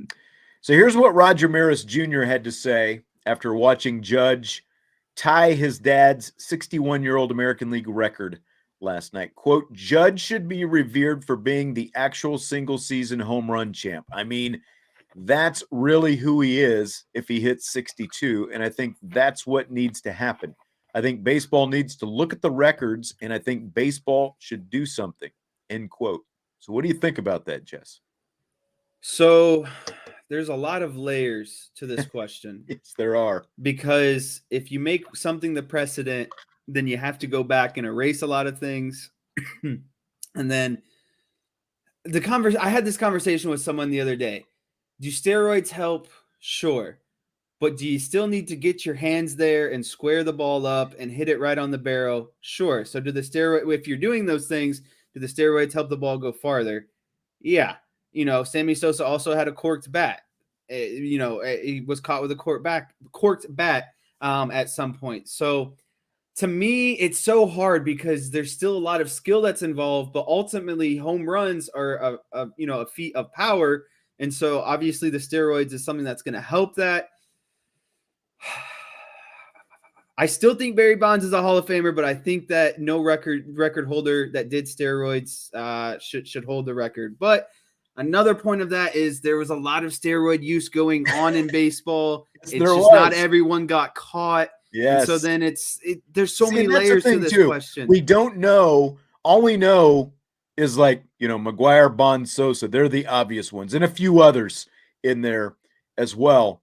So here's what Roger Maris Jr. had to say after watching Judge tie his dad's 61-year-old American League record last night. Quote, Judge should be revered for being the actual single-season home run champ. I mean, that's really who he is if he hits 62, and I think that's what needs to happen. I think baseball needs to look at the records, and I think baseball should do something, end quote. So what do you think about that, Jess? So there's a lot of layers to this question. Yes, there are. Because if you make something the precedent, then you have to go back and erase a lot of things. And then I had this conversation with someone the other day. Do steroids help? Sure. But do you still need to get your hands there and square the ball up and hit it right on the barrel? Sure. So if you're doing those things, do the steroids help the ball go farther? Yeah. Sammy Sosa also had a corked bat. He was caught with a corked bat at some point. So to me, it's so hard because there's still a lot of skill that's involved, but ultimately home runs are a feat of power. And so obviously the steroids is something that's going to help that. I still think Barry Bonds is a Hall of Famer, but I think that no record holder that did steroids should hold the record. But another point of that is there was a lot of steroid use going on in baseball. Not everyone got caught. Yes. And so then there's so many layers to this question. We don't know. All we know is McGuire, Bonds, Sosa. They're the obvious ones, and a few others in there as well.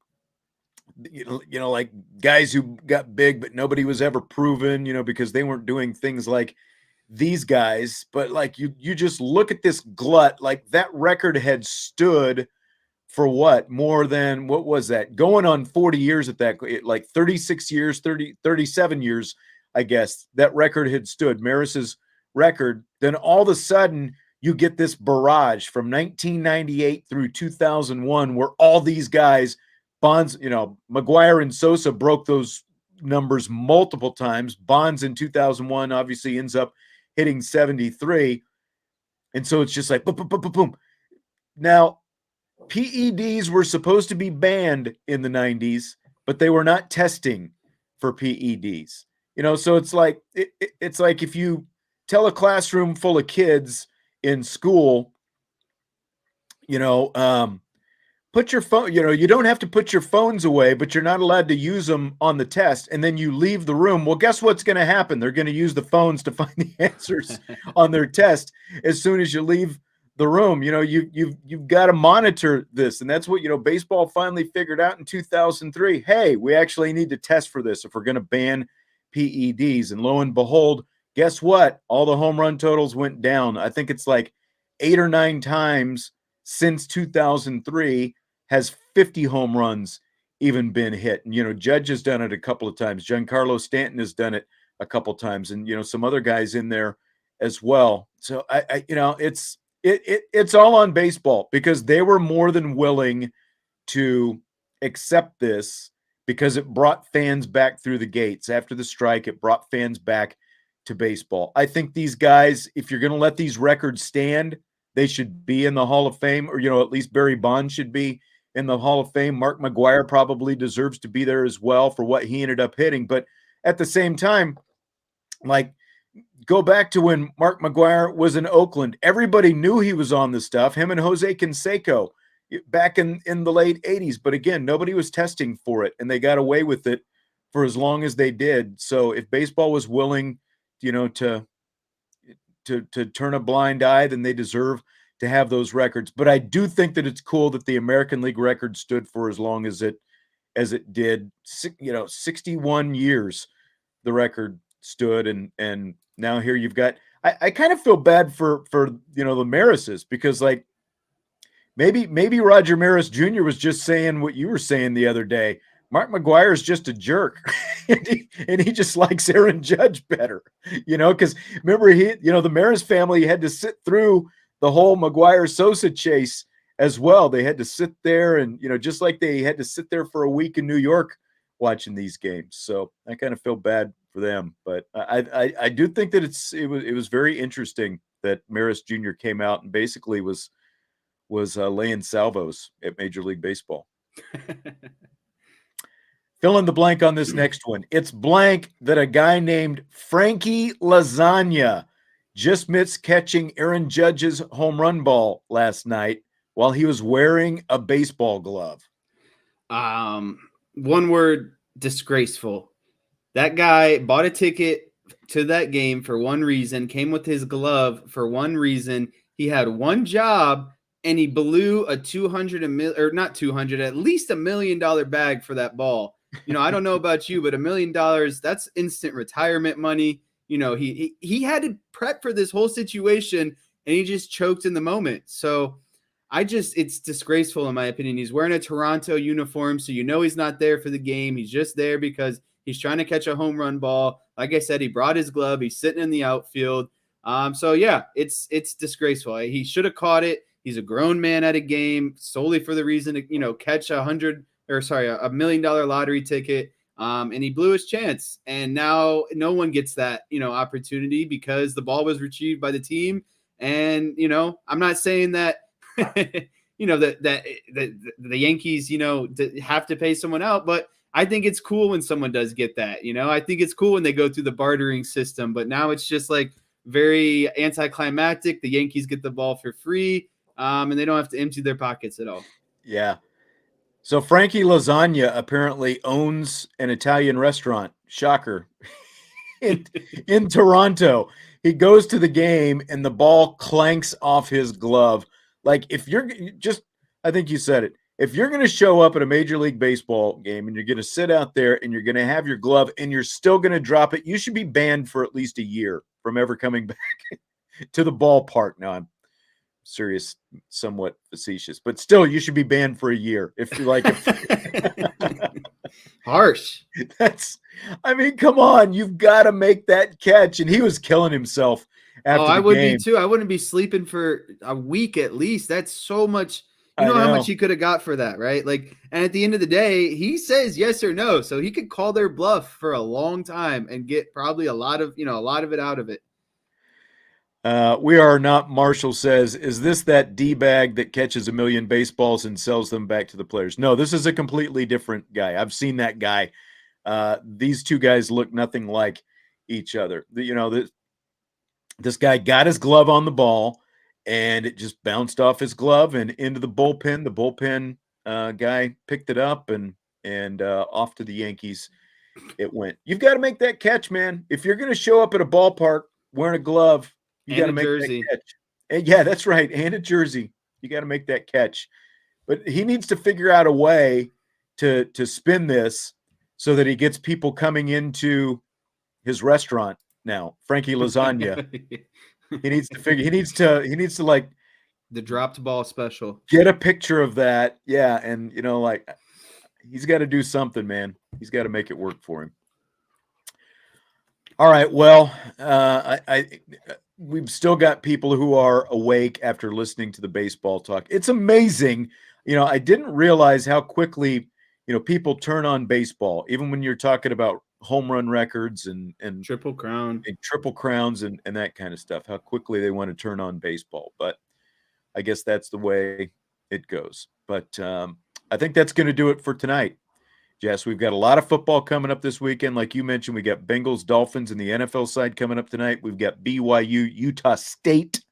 Like guys who got big, but nobody was ever proven, because they weren't doing things like these guys. But you just look at this glut, that record had stood for more than, what was that? Going on 40 years at that, 36 years, 37 years, I guess, that record had stood, Maris's record. Then all of a sudden you get this barrage from 1998 through 2001 where all these guys, Bonds, McGuire and Sosa broke those numbers multiple times. Bonds in 2001 obviously ends up hitting 73. And so it's just like boom, boom, boom, boom, boom. Now, PEDs were supposed to be banned in the 90s, but they were not testing for PEDs. So it's like if you tell a classroom full of kids in school, put your phone, you don't have to put your phones away, but you're not allowed to use them on the test. And then you leave the room. Well, guess what's going to happen? They're going to use the phones to find the answers on their test as soon as you leave the room. You've got to monitor this. And that's what, baseball finally figured out in 2003. Hey, we actually need to test for this if we're going to ban PEDs. And lo and behold, guess what? All the home run totals went down. I think it's 8 or 9 times since 2003 has 50 home runs even been hit. And, Judge has done it a couple of times. Giancarlo Stanton has done it a couple of times, and, some other guys in there as well. So it's all on baseball, because they were more than willing to accept this, because it brought fans back through the gates after the strike. It brought fans back to baseball. I think these guys, if you're going to let these records stand, they should be in the Hall of Fame, or, at least Barry Bonds should be in the Hall of Fame. Mark McGwire probably deserves to be there as well for what he ended up hitting. But at the same time, go back to when Mark McGwire was in Oakland. Everybody knew he was on the stuff, him and Jose Canseco back in the late 80s. But again, nobody was testing for it, and they got away with it for as long as they did. So if baseball was willing, to turn a blind eye, then they deserve to have those records. But I do think that it's cool that the American League record stood for as long as it did. 61 years the record stood, and now here you've got. I kind of feel bad for the Marises, because maybe Roger Maris Jr. was just saying what you were saying the other day. Mark McGwire is just a jerk, and he just likes Aaron Judge better, because remember, the Maris family had to sit through the whole McGwire-Sosa chase as well. They had to sit there, and, just like they had to sit there for a week in New York watching these games. So I kind of feel bad for them, but I do think that it was very interesting that Maris Jr. came out and basically was laying salvos at Major League Baseball. Fill in the blank on this next one. It's blank that a guy named Frankie Lasagna just missed catching Aaron Judge's home run ball last night while he was wearing a baseball glove. One word: disgraceful. That guy bought a ticket to that game for one reason, came with his glove for one reason. He had one job, and he blew a at least $1 million bag for that ball. I don't know about you, but $1 million, that's instant retirement money. He had to prep for this whole situation, and he just choked in the moment. So it's disgraceful in my opinion. He's wearing a Toronto uniform, so he's not there for the game. He's just there because he's trying to catch a home run ball. Like I said, he brought his glove. He's sitting in the outfield. So yeah, it's disgraceful. He should have caught it. He's a grown man at a game solely for the reason to, catch a $1 million lottery ticket. And he blew his chance. And now no one gets that, opportunity because the ball was retrieved by the team. And, I'm not saying that, that the Yankees, have to pay someone out, but I think it's cool when someone does get that. I think it's cool when they go through the bartering system, but now it's just very anticlimactic. The Yankees get the ball for free. And they don't have to empty their pockets at all. Yeah. So Frankie Lasagna apparently owns an Italian restaurant. Shocker. in Toronto. He goes to the game and the ball clanks off his glove. If you're I think you said it. If you're going to show up at a Major League Baseball game and you're going to sit out there and you're going to have your glove and you're still going to drop it, you should be banned for at least a year from ever coming back to the ballpark. Now, I'm serious, somewhat facetious, but still, you should be banned for a year. If you harsh. Come on, you've got to make that catch. And he was killing himself after the game. I would be too. I wouldn't be sleeping for a week at least. That's so much. You know how much he could have got for that, right? And at the end of the day, he says yes or no, so he could call their bluff for a long time and get probably a lot of it out of it. We are not. Marshall says, is this that D-bag that catches 1 million baseballs and sells them back to the players? No, this is a completely different guy. I've seen that guy. These two guys look nothing like each other. This guy got his glove on the ball, and it just bounced off his glove and into the bullpen. The bullpen guy picked it up and off to the Yankees it went. You've got to make that catch, man. If you're going to show up at a ballpark wearing a glove, you got to make that catch. And yeah, that's right. And a jersey. You got to make that catch. But he needs to figure out a way to spin this so that he gets people coming into his restaurant now. Frankie Lasagna. He needs to like the dropped ball special. Get a picture of that. Yeah. And He's got to do something, man. He's got to make it work for him. All right. Well, we've still got people who are awake after listening to the baseball talk. It's amazing. I didn't realize how quickly, people turn on baseball, even when you're talking about home run records and Triple Crown and Triple Crowns and that kind of stuff, how quickly they want to turn on baseball. But I guess that's the way it goes. But I think that's going to do it for tonight. Jess, we've got a lot of football coming up this weekend. Like you mentioned, we got Bengals, Dolphins, and the NFL side coming up tonight. We've got BYU, Utah State,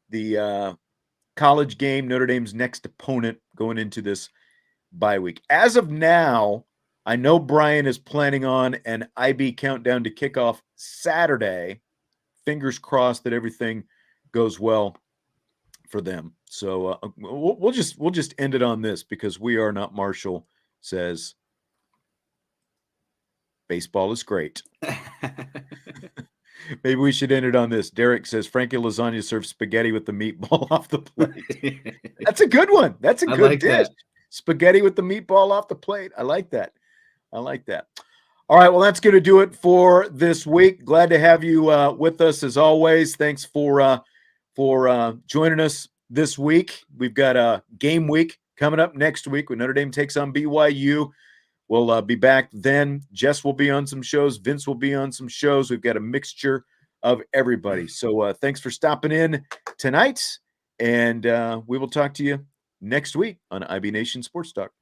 the college game, Notre Dame's next opponent going into this bye week. As of now, I know Brian is planning on an IB countdown to kickoff Saturday. Fingers crossed that everything goes well for them. So we'll just end it on this because we are not Marshall says baseball is great. Maybe we should end it on this. Derek says Frankie Lasagna serves spaghetti with the meatball off the plate. That's a good one. That's a good dish. That. Spaghetti with the meatball off the plate. I like that. All right. Well, that's going to do it for this week. Glad to have you with us as always. Thanks for joining us this week. We've got a game week coming up next week when Notre Dame takes on BYU. We'll be back then. Jess will be on some shows. Vince will be on some shows. We've got a mixture of everybody. So thanks for stopping in tonight. And we will talk to you next week on IB Nation Sports Talk.